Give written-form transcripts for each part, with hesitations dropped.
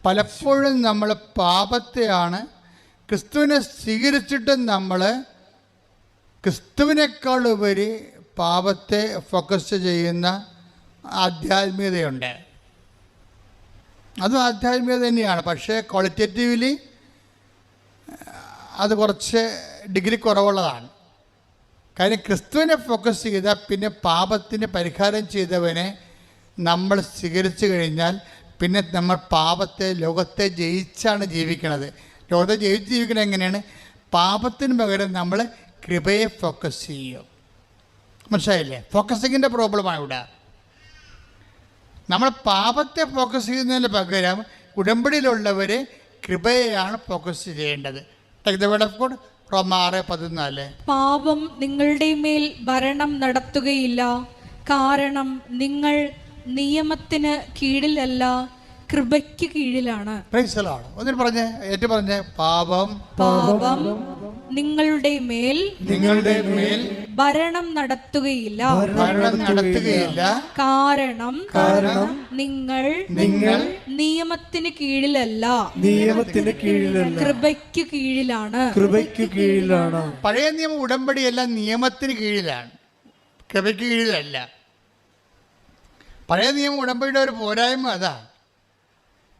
പലപ്പോഴും നമ്മൾ പാപത്തെയാണ് ക്രിസ്തുവിനെ സ്വീകരിച്ചിട്ടും നമ്മൾ ക്രിസ്തുവിനേക്കാൾ ഉപരി പാപത്തെ ഫോക്കസ് ചെയ്യുന്ന ആധ്യാത്മികതയുണ്ട്. അതും ആധ്യാത്മികത തന്നെയാണ്, പക്ഷേ ക്വാളിറ്റേറ്റീവ്ലി അത് കുറച്ച് ഡിഗ്രി കുറവുള്ളതാണ്. കാര്യം ക്രിസ്തുവിനെ ഫോക്കസ് ചെയ്താൽ പിന്നെ പാപത്തിന് പരിഹാരം ചെയ്തവനെ നമ്മൾ സ്വീകരിച്ചു കഴിഞ്ഞാൽ പിന്നെ നമ്മൾ പാപത്തെ, ലോകത്തെ ജയിച്ചാണ് ജീവിക്കണത്. ലോകത്തെ ജയിച്ച് ജീവിക്കണത് എങ്ങനെയാണ്? പാപത്തിന് പകരം നമ്മൾ കൃപയെ ഫോക്കസ് ചെയ്യും. മനസ്സിലായില്ലേ? ഫോക്കസിങ്ങിൻ്റെ പ്രോബ്ലമാണ് ഇവിടെ. നമ്മൾ പാപത്തെ ഫോക്കസ് ചെയ്യുന്നതിന് പകരം ഉടമ്പടിയിലുള്ളവർ കൃപയെയാണ് ഫോക്കസ് ചെയ്യേണ്ടത്. റോമ 6:14. പാപം നിങ്ങളുടെ മേൽ ഭരണം നടത്തുകയില്ല, കാരണം നിങ്ങൾ നിയമത്തിന് കീഴിലല്ല, കൃപയ്ക്ക് കീഴിലാണ്. ഒന്നിന് പറഞ്ഞേ, ഏറ്റു പറഞ്ഞേ. പാപം നിങ്ങളുടെ മേൽ ഭരണം നടത്തുകയില്ല, കാരണം നിങ്ങൾ നിയമത്തിന് കീഴിലല്ല, കൃപയ്ക്ക് കീഴിലാണ്. പഴയ നിയമം ഉടമ്പടിയെല്ലാം നിയമത്തിന് കീഴിലാണ്, കൃപയ്ക്ക് കീഴിലല്ല. പഴയ നിയമം ഉടമ്പടിയുടെ ഒരു പോരായ്മ അതാണ്.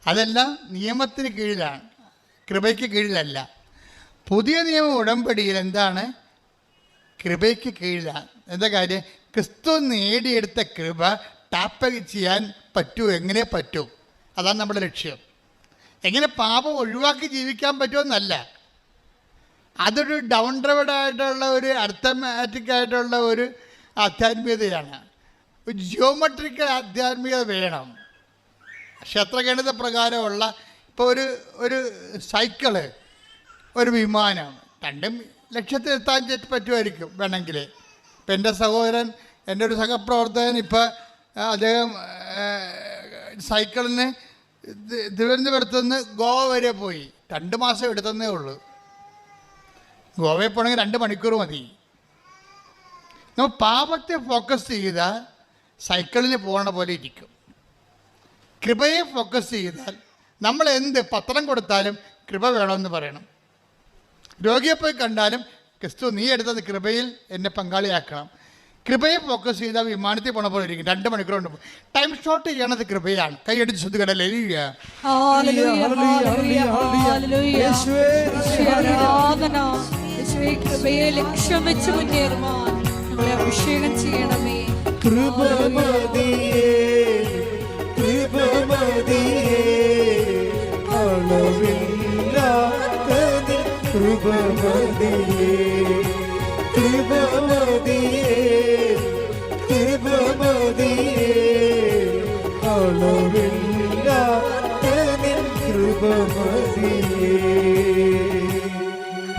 അതെല്ലാം നിയമത്തിന് കീഴിലാണ്, കൃപയ്ക്ക് കീഴിലല്ല. പുതിയ നിയമം ഉടമ്പടിയിൽ എന്താണ്? കൃപയ്ക്ക് കീഴിലാണ്. എന്താ കാര്യം? ക്രിസ്തു നേടിയെടുത്ത കൃപ ടാപ്പ് ചെയ്യാൻ പറ്റുമോ? എങ്ങനെ പറ്റും? അതാണ് നമ്മുടെ ലക്ഷ്യം. എങ്ങനെ പാപം ഒഴിവാക്കി ജീവിക്കാൻ പറ്റുമെന്നല്ല, അതൊരു ഡൗൺ റോഡായിട്ടുള്ള ഒരു അർത്ഥമാറ്റിക് ആയിട്ടുള്ള ഒരു ആധ്യാത്മികതയാണ്. ഒരു ജിയോമെട്രിക്കൽ ആധ്യാത്മികത വേണം. ക്ഷേത്രഗണിത പ്രകാരമുള്ള ഇപ്പോൾ ഒരു സൈക്കിള്, ഒരു വിമാനം, രണ്ടും ലക്ഷ്യത്തിലെത്താൻ പറ്റുമായിരിക്കും വേണമെങ്കിൽ. ഇപ്പം എൻ്റെ സഹോദരൻ, എൻ്റെ ഒരു സഹപ്രവർത്തകൻ, ഇപ്പോൾ അദ്ദേഹം സൈക്കിളിന് തിരുവനന്തപുരത്ത് നിന്ന് ഗോവ വരെ പോയി. 2 മാസം എടുത്തതേ ഉള്ളൂ. ഗോവയിൽ പോകണമെങ്കിൽ 2 മണിക്കൂർ മതി. നമ്മൾ പാപത്തെ ഫോക്കസ് ചെയ്താൽ സൈക്കിളിന് പോകണ പോലെ ഇരിക്കും. കൃപയെ ഫോക്കസ് ചെയ്താൽ നമ്മൾ എന്ത് പത്രം കൊടുത്താലും കൃപ വേണമെന്ന് പറയണം. രോഗിയെ പോയി കണ്ടാലും ക്രിസ്തു നീ എടുത്തത് കൃപയിൽ എന്നെ പങ്കാളിയാക്കണം. കൃപയെ ഫോക്കസ് ചെയ്താൽ വിമാനത്തിൽ പോണ പോലെ ഇരിക്കും. 2 മണിക്കൂർ കൊണ്ട് പോകും. ടൈം ഷോർട്ട് ചെയ്യണത് കൃപയാണ്. കൈയടിച്ച് ശ്രദ്ധിക്കടല്ലേ. കൃപയെ ലക്ഷ്യം വെച്ച് മുന്നേറുവാൻ നമ്മളെ അഭിഷേകം ചെയ്യണമേ.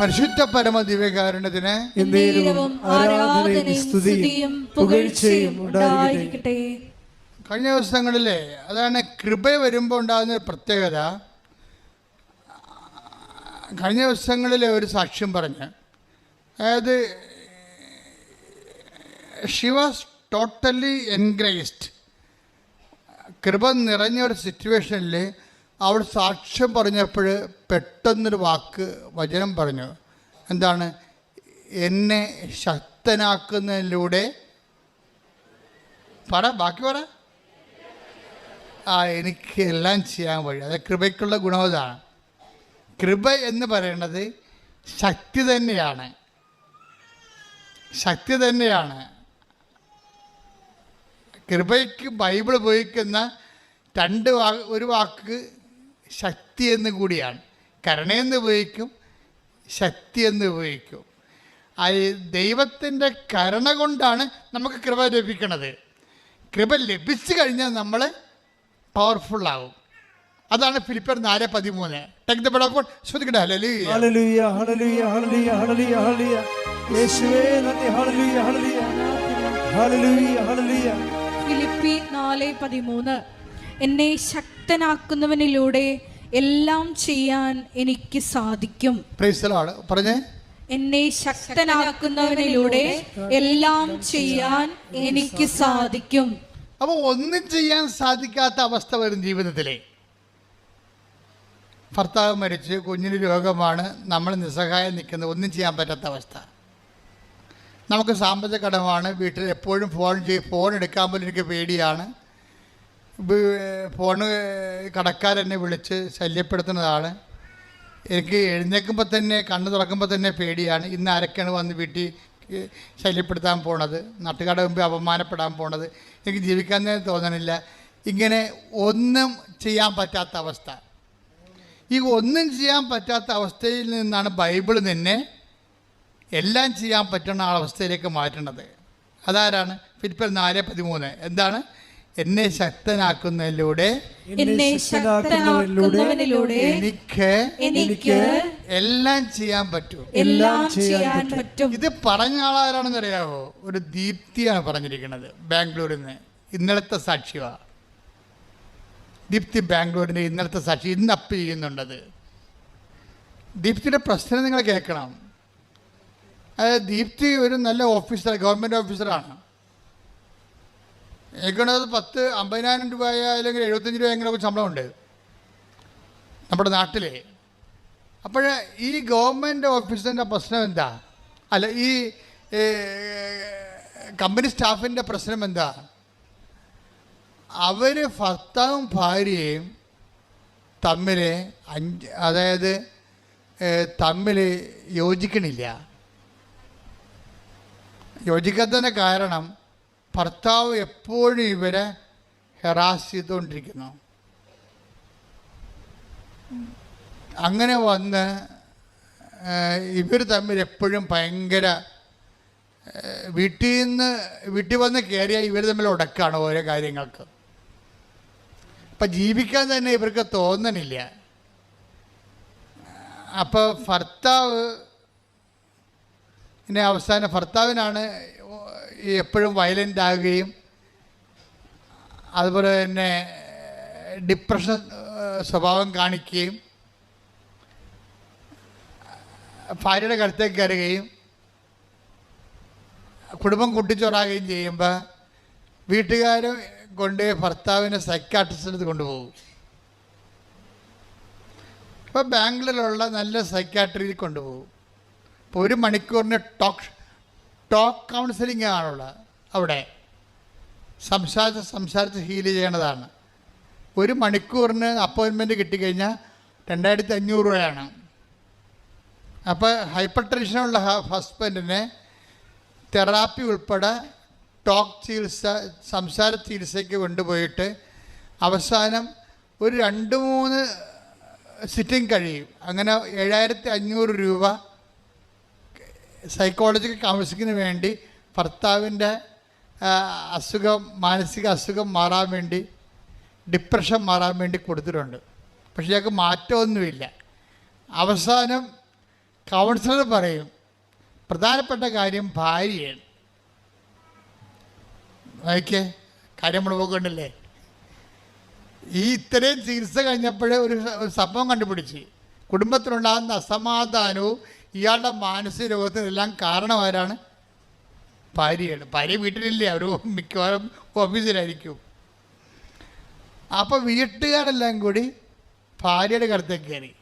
പരിശുദ്ധ പരമ ദിവ്യകാരുണ്യത്തിന് കഴിഞ്ഞ ദിവസങ്ങളിലെ അതാണ് കൃപ വരുമ്പോൾ ഉണ്ടാകുന്ന പ്രത്യേകത. കഴിഞ്ഞ ദിവസങ്ങളിലെ ഒരു സാക്ഷ്യം പറഞ്ഞ്, അതായത് ഷി വാസ് ടോട്ടലി എൻഗ്രേസ്ഡ്. കൃപ നിറഞ്ഞൊരു സിറ്റുവേഷനിൽ അവൾ സാക്ഷ്യം പറഞ്ഞപ്പോൾ പെട്ടെന്നൊരു വചനം പറഞ്ഞു. എന്താണ്? എന്നെ ശക്തനാക്കുന്നതിലൂടെ ബാക്കി പറ. എനിക്ക് എല്ലാം ചെയ്യാൻ വഴി. അത് കൃപയ്ക്കുള്ള ഗുണവതാണ്. കൃപ എന്ന് പറയുന്നത് ശക്തി തന്നെയാണ്, ശക്തി തന്നെയാണ്. കൃപയ്ക്ക് ബൈബിൾ ഉപയോഗിക്കുന്ന ഒരു വാക്ക് ശക്തി എന്ന് കൂടിയാണ്. കരുണയെന്ന് ഉപയോഗിക്കും, ശക്തി എന്ന് ഉപയോഗിക്കും. ദൈവത്തിൻ്റെ കരുണ കൊണ്ടാണ് നമുക്ക് കൃപ ലഭിക്കുന്നത്. കൃപ ലഭിച്ചു കഴിഞ്ഞാൽ നമ്മൾ പവർഫുള്ളാവും. അതാണ് ഫിലിപ്പിയർ 4:13. ടേക്ക് ദ ബെഡ് ശ്രദ്ധിക്കട്ടെ. ഹല്ലേലൂയ ഹല്ലേലൂയ ഹല്ലേലൂയ ഹല്ലേലൂയ ഹല്ലേലൂയ യേശുവേ നന്ദി. ഹല്ലേലൂയ ഹല്ലേലൂയ ഹല്ലേലൂയ ഹല്ലേലൂയ. ഫിലിപ്പി 4:13. എന്നെ ശക്തനാക്കുന്നവനിലൂടെ എല്ലാം ചെയ്യാൻ എനിക്ക് സാധിക്കും. Praise the lord. പറഞ്ഞേ. എന്നെ ശക്തനാക്കുന്നവനിലൂടെ എല്ലാം ചെയ്യാൻ എനിക്ക് സാധിക്കും. അപ്പോൾ ഒന്നും ചെയ്യാൻ സാധിക്കാത്ത അവസ്ഥ വരും ജീവിതത്തിലെ. ഭർത്താവ് മരിച്ച്, കുഞ്ഞിന് രോഗമാണ്, നമ്മൾ നിസ്സഹായം നിൽക്കുന്നത്, ഒന്നും ചെയ്യാൻ പറ്റാത്ത അവസ്ഥ. നമുക്ക് സാമ്പത്തിക കടമാണ്, വീട്ടിൽ എപ്പോഴും ഫോൺ എടുക്കാൻ പോലും എനിക്ക് പേടിയാണ്. ഫോണ് കടക്കാരെന്നെ വിളിച്ച് ശല്യപ്പെടുത്തുന്നതാണ്. എനിക്ക് എഴുന്നേൽക്കുമ്പോൾ തന്നെ, കണ്ണ് തുറക്കുമ്പോൾ തന്നെ പേടിയാണ്. ഇന്ന് ആരൊക്കെയാണ് വന്ന് വീട്ടിൽ ശല്യപ്പെടുത്താൻ പോണത്, നാട്ടുകാരുടെ മുമ്പ് അപമാനപ്പെടാൻ പോണത്, എനിക്ക് ജീവിക്കാൻ തന്നെ തോന്നണില്ല. ഇങ്ങനെ ഒന്നും ചെയ്യാൻ പറ്റാത്ത അവസ്ഥ. ഈ ഒന്നും ചെയ്യാൻ പറ്റാത്ത അവസ്ഥയിൽ നിന്നാണ് ബൈബിൾ നിന്നെ എല്ലാം ചെയ്യാൻ പറ്റുന്ന അവസ്ഥയിലേക്ക് മാറ്റുന്നത്. അതാരാണ്? ഫിലിപ്പിയർ 4:13. എന്താണ്? എന്നെ ശക്തനാക്കുന്നതിലൂടെ എനിക്ക് എല്ലാം ചെയ്യാൻ പറ്റും. ഇത് പറഞ്ഞ ആളാരാണെന്ന് അറിയാവോ? ഒരു ദീപ്തിയാണ് പറഞ്ഞിരിക്കുന്നത്, ബാംഗ്ലൂരിൽ നിന്ന്. ഇന്നലത്തെ സാക്ഷിവാ ദീപ്തി, ബാംഗ്ലൂരിൻ്റെ ഇന്നലത്തെ സാക്ഷി. ഇന്ന് അപ്പ് ചെയ്യുന്നുണ്ടത്. ദീപ്തിയുടെ പ്രശ്നം നിങ്ങൾ കേൾക്കണം. അതായത് ദീപ്തി ഒരു നല്ല ഓഫീസർ, ഗവൺമെൻറ് ഓഫീസറാണ്. എനിക്കുള്ളത് 50,000 രൂപയോ അല്ലെങ്കിൽ 75 രൂപ എങ്ങനെയൊക്കെ ശമ്പളമുണ്ട് നമ്മുടെ നാട്ടിൽ. അപ്പോൾ ഈ ഗവൺമെൻറ് ഓഫീസറിൻ്റെ പ്രശ്നം എന്താ? അല്ല, ഈ കമ്പനി സ്റ്റാഫിൻ്റെ പ്രശ്നം എന്താ? അവർ ഭർത്താവും ഭാര്യയും തമ്മിൽ തമ്മിൽ യോജിക്കണില്ല. യോജിക്കാത്തതിൻ്റെ കാരണം ഭർത്താവ് എപ്പോഴും ഇവരെ ഹെറാസ് ചെയ്തുകൊണ്ടിരിക്കുന്നു. അങ്ങനെ വന്ന് ഇവർ തമ്മിൽ എപ്പോഴും ഭയങ്കര വീട്ടിൽ വന്ന് കയറിയാൽ ഇവർ തമ്മിൽ ഉടക്കാണ് ഓരോ കാര്യങ്ങൾക്ക്. അപ്പം ജീവിക്കാൻ തന്നെ ഇവർക്ക് തോന്നണില്ല. അപ്പോൾ ഭർത്താവിനാണ് എപ്പോഴും വയലൻ്റ് ആകുകയും അതുപോലെ തന്നെ ഡിപ്രഷൻ സ്വഭാവം കാണിക്കുകയും ഭാര്യയുടെ കഴുത്തേക്ക് കയറുകയും കുടുംബം കുട്ടിച്ചോറാകുകയും ചെയ്യുമ്പോൾ വീട്ടുകാർ കൊണ്ട് ഭർത്താവിനെ സൈക്കാട്രിസ്റ്റിന് കൊണ്ടുപോകും. ഇപ്പോൾ ബാംഗ്ലൂരിലുള്ള നല്ല സൈക്കാട്രിയിൽ കൊണ്ടുപോകും. ഇപ്പോൾ 1 മണിക്കൂറിന് ടോക്ക് കൗൺസിലിംഗ് ആണുള്ളത്. അവിടെ സംസാരിച്ച് ഹീൽ ചെയ്യണതാണ്. 1 മണിക്കൂറിന് അപ്പോയിൻമെൻറ്റ് കിട്ടിക്കഴിഞ്ഞാൽ 2,500 രൂപയാണ്. അപ്പോൾ ഹൈപ്പർ ടെൻഷനുള്ള ഹസ്ബൻഡിനെ തെറാപ്പി ഉൾപ്പെടെ ടോക്ക് ചികിത്സ, സംസാര ചികിത്സയ്ക്ക് കൊണ്ടുപോയിട്ട് അവസാനം ഒരു 2-3 സിറ്റിംഗ് കഴിയും. അങ്ങനെ 7,500 രൂപ സൈക്കോളജിക്കൽ കൗൺസിലിങ്ങിന് വേണ്ടി ഭർത്താവിൻ്റെ മാനസിക അസുഖം മാറാൻ വേണ്ടി, ഡിപ്രഷൻ മാറാൻ വേണ്ടി കൊടുത്തിട്ടുണ്ട്. പക്ഷേ ഞങ്ങൾക്ക് മാറ്റമൊന്നുമില്ല. അവസാനം കൗൺസിലർ പറയും പ്രധാനപ്പെട്ട കാര്യം ഭാര്യയാണ്. നോക്കിയേ, കാര്യം നമ്മൾ പോകണ്ടല്ലേ. ഈ ഇത്രയും ചികിത്സ കഴിഞ്ഞപ്പോഴേ ഒരു സംഭവം കണ്ടുപിടിച്ച് കുടുംബത്തിലുണ്ടാകുന്ന അസമാധാനവും ഇയാളുടെ മാനസിക രോഗത്തിനെല്ലാം കാരണമാരാണ്? ഭാര്യയാണ്. ഭാര്യ വീട്ടിലില്ലേ, അവർ മിക്കവാറും ഓഫീസിലായിരിക്കും. അപ്പോൾ വീട്ടുകാരെല്ലാം കൂടി ഭാര്യയുടെ കടുത്തേക്ക് കയറി.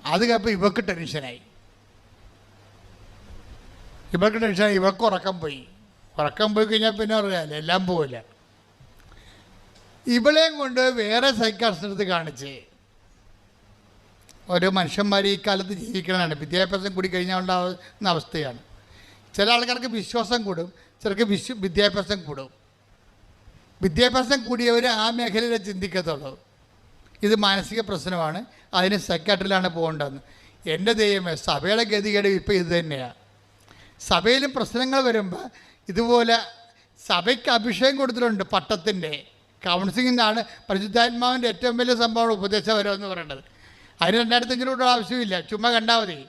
അത് കഴിഞ്ഞപ്പോൾ ഇവർക്ക് ടെൻഷനായി. ഇവർക്ക് ഉറക്കം പോയി കഴിഞ്ഞാൽ പിന്നെ അറിയാമല്ലോ, എല്ലാം പോവില്ല. ഇവളെയും കൊണ്ട് വേറെ സൈക്കാട്രിസ്റ്റിനടുത്ത് കാണിച്ച്, ഓരോ മനുഷ്യന്മാർ ഈ കാലത്ത് ജീവിക്കണതാണ്. വിദ്യാഭ്യാസം കൂടി കഴിഞ്ഞാൽ ഉണ്ടാകുന്ന അവസ്ഥയാണ്. ചില ആൾക്കാർക്ക് വിശ്വാസം കൂടും, ചിലർക്ക് വിദ്യാഭ്യാസം കൂടും. വിദ്യാഭ്യാസം കൂടിയവർ ആ മേഖലയിലെ ചിന്തിക്കത്തുള്ളൂ. ഇത് മാനസിക പ്രശ്നമാണ്, അതിന് സൈക്കാട്രിയിലാണ് പോകേണ്ടതെന്ന്. എൻ്റെ ദൈവമേ, സഭയുടെ ഗതികേട് ഇപ്പോൾ ഇത് തന്നെയാണ്. സഭയിലും പ്രശ്നങ്ങൾ വരുമ്പോൾ ഇതുപോലെ സഭയ്ക്ക് അഭിഷേകം കൊടുത്തിട്ടുണ്ട്. പട്ടത്തിൻ്റെ കൗൺസിലിംഗിനാണ് പരിശുദ്ധാത്മാവിൻ്റെ ഏറ്റവും വലിയ സംഭവമാണ് ഉപദേശപരം എന്ന് പറയുന്നത്. അതിന് 2,500 രൂപ ആവശ്യമില്ല, ചുമ്മാ കണ്ടാൽ മതി,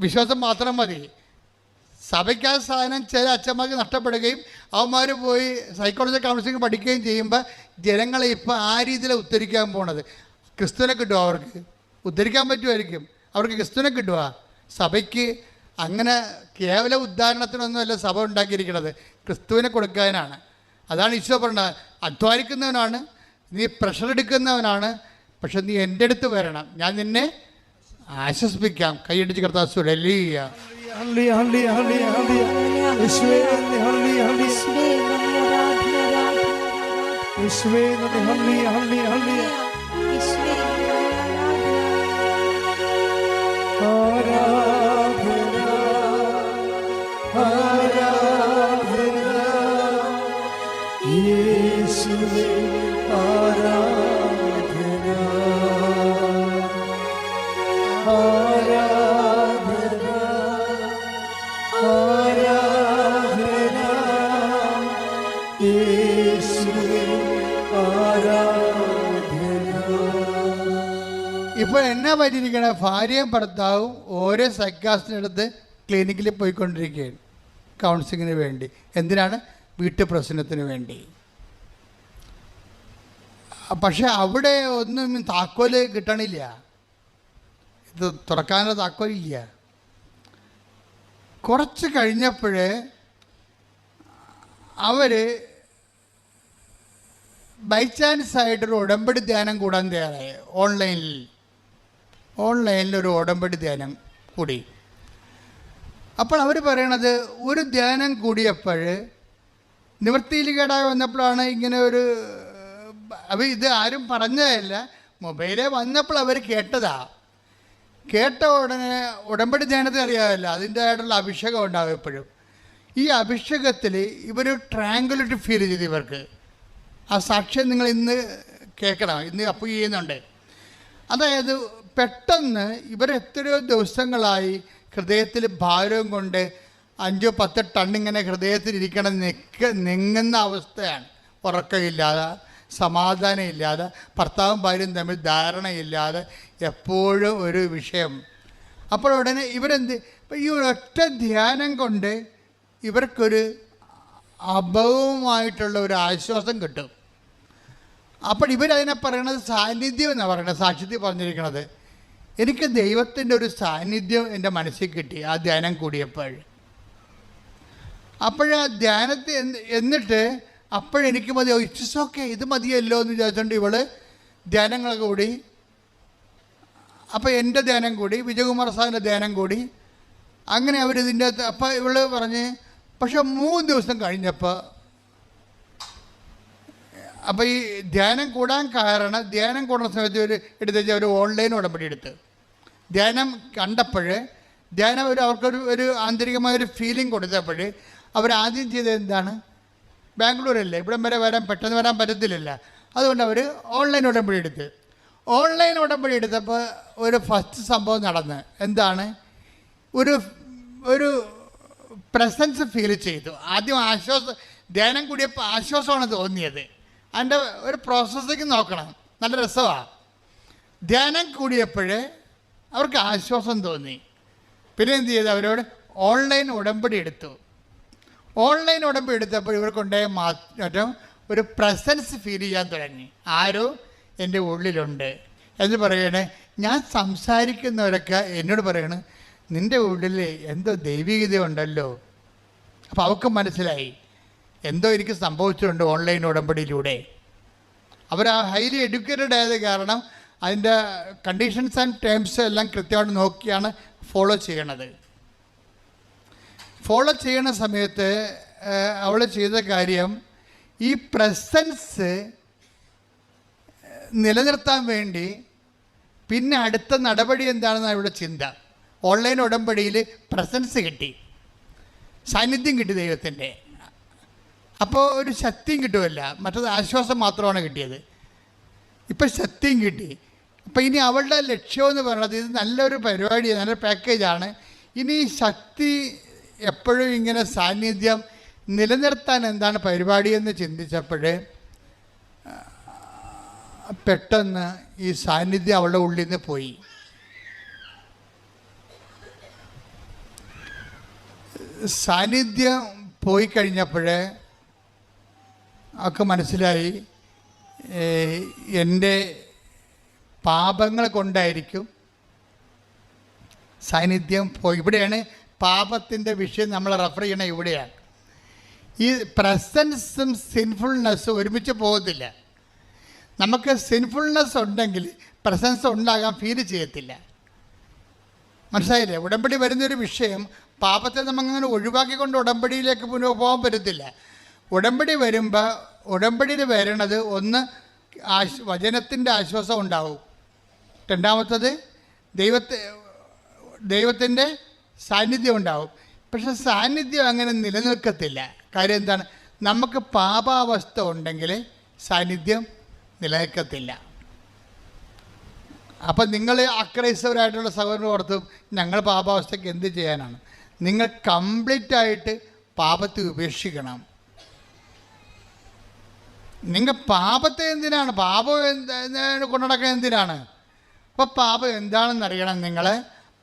വിശ്വാസം മാത്രം മതി. സഭയ്ക്ക് ആ സാധനം ചില അച്ഛന്മാർക്ക് നഷ്ടപ്പെടുകയും അവന്മാർ പോയി സൈക്കോളജി കൗൺസിലിംഗ് പഠിക്കുകയും ചെയ്യുമ്പോൾ ജനങ്ങളെ ഇപ്പോൾ ആ രീതിയിലാണ് ഉദ്ധരിക്കാൻ പോണത്. ക്രിസ്തുവിനെ കിട്ടുമോ? അവർക്ക് ഉദ്ധരിക്കാൻ പറ്റുമായിരിക്കും, അവർക്ക് ക്രിസ്തുവിനെ കിട്ടുക. സഭയ്ക്ക് അങ്ങനെ കേവല ഉദ്ധാരണത്തിനൊന്നുമല്ല സഭ ഉണ്ടാക്കിയിരിക്കുന്നത്, ക്രിസ്തുവിനെ കൊടുക്കാനാണ്. അതാണ് ഈശോ പറഞ്ഞത്, അധ്വാനിക്കുന്നവനാണ് നീ, പ്രഷർ എടുക്കുന്നവനാണ്, പക്ഷെ നീ എൻ്റെ അടുത്ത് വരണം, ഞാൻ നിന്നെ ആശ്വസിപ്പിക്കാം. കൈയടിച്ച് കർത്താവ് ഹല്ലേലൂയ. ഇപ്പോൾ എന്നാ പറ്റിയിരിക്കണ, ഭാര്യയും ഭർത്താവും ഓരോ സൈക്കാസ്റ്റിനടുത്ത് ക്ലിനിക്കിൽ പോയിക്കൊണ്ടിരിക്കുകയാണ് കൗൺസിലിങ്ങിന് വേണ്ടി. എന്തിനാണ്? വീട്ടു പ്രശ്നത്തിന് വേണ്ടി. പക്ഷെ അവിടെ ഒന്നും താക്കോല് കിട്ടണില്ല, ഇത് തുറക്കാനുള്ള താക്കോലില്ല. കുറച്ച് കഴിഞ്ഞപ്പോൾ അവർ ബൈ ചാൻസ് ആയിട്ടൊരു ഉടമ്പടി ധ്യാനം കൂടാൻ തയ്യാറായി. ഓൺലൈനിലൊരു ഉടമ്പടി ധ്യാനം കൂടി. അപ്പോൾ അവർ പറയണത്, ഒരു ധ്യാനം കൂടിയപ്പോൾ നിവൃത്തിയിൽ കേടായി വന്നപ്പോഴാണ് ഇങ്ങനെ ഒരു, ഇത് ആരും പറഞ്ഞതല്ല, മൊബൈലിൽ വന്നപ്പോൾ അവർ കേട്ടതാ. കേട്ട ഉടനെ ഉടമ്പടി ധ്യാനത്തിൽ അറിയാമല്ലോ, അതിൻ്റെ ആയിട്ടുള്ള അഭിഷേകം ഉണ്ടാകും എപ്പോഴും. ഈ അഭിഷേകത്തിൽ ഇവർ ട്രാങ്കുലറ്റ് ഫീൽ ചെയ്തു. ഇവർക്ക് ആ സാക്ഷ്യം നിങ്ങൾ ഇന്ന് കേൾക്കണം, ഇന്ന് അപ്പ് ചെയ്യുന്നുണ്ട്. അതായത് പെട്ടെന്ന് ഇവർ എത്രയോ ദിവസങ്ങളായി ഹൃദയത്തിൽ ഭാരവും കൊണ്ട് 5-10 ടണ്ണിങ്ങനെ ഹൃദയത്തിലിരിക്കണം, നെങ്ങുന്ന അവസ്ഥയാണ്. ഉറക്കമില്ലാതെ, സമാധാനം ഇല്ലാതെ, ഭർത്താവും ഭാര്യയും തമ്മിൽ ധാരണയില്ലാതെ, എപ്പോഴും ഒരു വിഷയം. അപ്പോൾ ഉടനെ ഇവരെന്ത്, ഈ ഒരൊറ്റ ധ്യാനം കൊണ്ട് ഇവർക്കൊരു അഭവമായിട്ടുള്ള ഒരു ആശ്വാസം കിട്ടും. അപ്പോൾ ഇവരതിനെ പറയണത് സാന്നിധ്യം എന്നാണ് പറയുന്നത്. സാക്ഷ്യത്തിൽ പറഞ്ഞിരിക്കണത്, എനിക്ക് ദൈവത്തിൻ്റെ ഒരു സാന്നിധ്യം എൻ്റെ മനസ്സിൽ കിട്ടി ആ ധ്യാനം കൂടിയപ്പോൾ. അപ്പോഴാ ധ്യാനത്തിൽ എന്നിട്ട് അപ്പോഴെനിക്ക് മതിയോ, ഇറ്റ്സ് ഓക്കെ, ഇത് മതിയല്ലോ എന്ന് വിചാരിച്ചുകൊണ്ട് ഇവൾ ധ്യാനങ്ങളൊക്കെ കൂടി. അപ്പോൾ എൻ്റെ ധ്യാനം കൂടി, വിജയകുമാർ സാറിൻ്റെ ധ്യാനം കൂടി. അങ്ങനെ അവരിതിൻ്റെ അകത്ത്, അപ്പോൾ ഇവൾ പറഞ്ഞ്, പക്ഷെ 3 ദിവസം കഴിഞ്ഞപ്പോൾ, അപ്പോൾ ഈ ധ്യാനം കൂടാൻ കാരണം, ധ്യാനം കൂടുന്ന സമയത്ത് ഒരു ഓൺലൈൻ ഉടമ്പടി എടുത്ത് ധ്യാനം കണ്ടപ്പോൾ, ധ്യാനം അവർക്കൊരു ആന്തരികമായൊരു ഫീലിംഗ് കൊടുത്തപ്പോൾ അവരാദ്യം ചെയ്തത് എന്താണ്, ബാംഗ്ലൂരല്ലേ, ഇവിടം വരെ പെട്ടെന്ന് വരാൻ പറ്റത്തില്ലല്ല, അതുകൊണ്ട് അവർ ഓൺലൈൻ ഉടമ്പടി എടുത്ത്. ഓൺലൈൻ ഉടമ്പടി എടുത്തപ്പോൾ ഒരു ഫസ്റ്റ് സംഭവം നടന്ന് എന്താണ്, ഒരു പ്രസൻസ് ഫീൽ ചെയ്തു. ആദ്യം ധ്യാനം കൂടിയപ്പോൾ ആശ്വാസമാണ് തോന്നിയത്. അതിൻ്റെ ഒരു പ്രോസസ്സിങ് നോക്കണം, നല്ല രസമാണ്. ധ്യാനം കൂടിയപ്പോൾ അവർക്ക് ആശ്വാസം തോന്നി. പിന്നെ എന്ത് ചെയ്തു, അവരോട് ഓൺലൈൻ ഉടമ്പടി എടുത്തു. ഓൺലൈൻ ഉടമ്പടി എടുത്തപ്പോൾ ഇവർക്കുണ്ടായ മാറ്റം, ഒരു പ്രസൻസ് ഫീൽ ചെയ്യാൻ തുടങ്ങി. ആരോ എൻ്റെ ഉള്ളിലുണ്ട് എന്ന് പറയണേ. ഞാൻ സംസാരിക്കുന്നവരൊക്കെ എന്നോട് പറയണേ, നിൻ്റെ ഉള്ളിൽ എന്തോ ദൈവികത ഉണ്ടല്ലോ. അപ്പോൾ അവർക്ക് മനസ്സിലായി എന്തോ എനിക്ക് സംഭവിച്ചിട്ടുണ്ട് ഓൺലൈൻ ഉടമ്പടിയിലൂടെ. അവർ ആ ഹൈലി എഡ്യൂക്കേറ്റഡ് ആയത് കാരണം അതിൻ്റെ കണ്ടീഷൻസ് ആൻഡ് ടേംസ് എല്ലാം കൃത്യമായിട്ട് നോക്കിയാണ് ഫോളോ ചെയ്യണത്. ഫോളോ ചെയ്യണ സമയത്ത് അവൾ ചെയ്ത കാര്യം, ഈ പ്രസൻസ് നിലനിർത്താൻ വേണ്ടി പിന്നെ അടുത്ത നടപടി എന്താണെന്നാണ് ഇവിടെ ചിന്ത. ഓൺലൈൻ ഉടമ്പടിയിൽ പ്രസൻസ് കിട്ടി, സാന്നിധ്യം കിട്ടി ദൈവത്തിൻ്റെ. അപ്പോൾ ഒരു ശക്തിയും കിട്ടുമല്ല, മറ്റത് ആശ്വാസം മാത്രമാണ് കിട്ടിയത്. ഇപ്പം ശക്തിയും കിട്ടി. അപ്പം ഇനി അവളുടെ ലക്ഷ്യമെന്ന് പറയുന്നത്, ഇത് നല്ലൊരു പരിപാടിയാണ്, നല്ലൊരു പാക്കേജാണ്. ഇനി ശക്തി എപ്പോഴും ഇങ്ങനെ സാന്നിധ്യം നിലനിർത്താൻ എന്താണ് പരിപാടിയെന്ന് ചിന്തിച്ചപ്പോൾ പെട്ടെന്ന് ഈ സാന്നിധ്യം അവളുടെ ഉള്ളിൽ നിന്ന് പോയി. സാന്നിധ്യം പോയി കഴിഞ്ഞപ്പോൾ അവൾക്ക് മനസ്സിലായി, എൻ്റെ പാപങ്ങൾ കൊണ്ടായിരിക്കും സാന്നിധ്യം പോയി. ഇവിടെയാണ് പാപത്തിൻ്റെ വിഷയം നമ്മൾ റെഫർ ചെയ്യണ. ഇവിടെയാണ് ഈ പ്രസൻസും സിൻഫുൾനെസ്സും ഒരുമിച്ച് പോകത്തില്ല. നമുക്ക് സിൻഫുൾനെസ് ഉണ്ടെങ്കിൽ പ്രസൻസ് ഉണ്ടാകാൻ ഫീൽ ചെയ്യത്തില്ല. മനസ്സിലായില്ലേ? ഉടമ്പടി വരുന്നൊരു വിഷയം, പാപത്തെ നമുക്കങ്ങനെ ഒഴിവാക്കിക്കൊണ്ട് ഉടമ്പടിയിലേക്ക് പോകാൻ പറ്റത്തില്ല. ഉടമ്പടി വരുമ്പോൾ ഉടമ്പടിയിൽ വരണത് ഒന്ന് വചനത്തിൻ്റെ ആശ്വാസം ഉണ്ടാവും, രണ്ടാമത്തത് ദൈവത്തിൻ്റെ സാന്നിധ്യം ഉണ്ടാവും. പക്ഷെ സാന്നിധ്യം അങ്ങനെ നിലനിൽക്കത്തില്ല. കാര്യം എന്താണ്? നമുക്ക് പാപാവസ്ഥ ഉണ്ടെങ്കിൽ സാന്നിധ്യം നിലനിൽക്കത്തില്ല. അപ്പം നിങ്ങൾ അക്രൈസ്തവരായിട്ടുള്ള സഹോദരൻ ഓർത്തും ഞങ്ങൾ പാപാവസ്ഥയ്ക്ക് എന്ത് ചെയ്യാനാണ്? നിങ്ങൾ കംപ്ലീറ്റായിട്ട് പാപത്തെ ഉപേക്ഷിക്കണം. നിങ്ങൾ പാപത്തെ എന്തിനാണ്, പാപം കൊണ്ടുനടക്കാൻ എന്തിനാണ്? അപ്പോൾ പാപം എന്താണെന്ന് അറിയണം.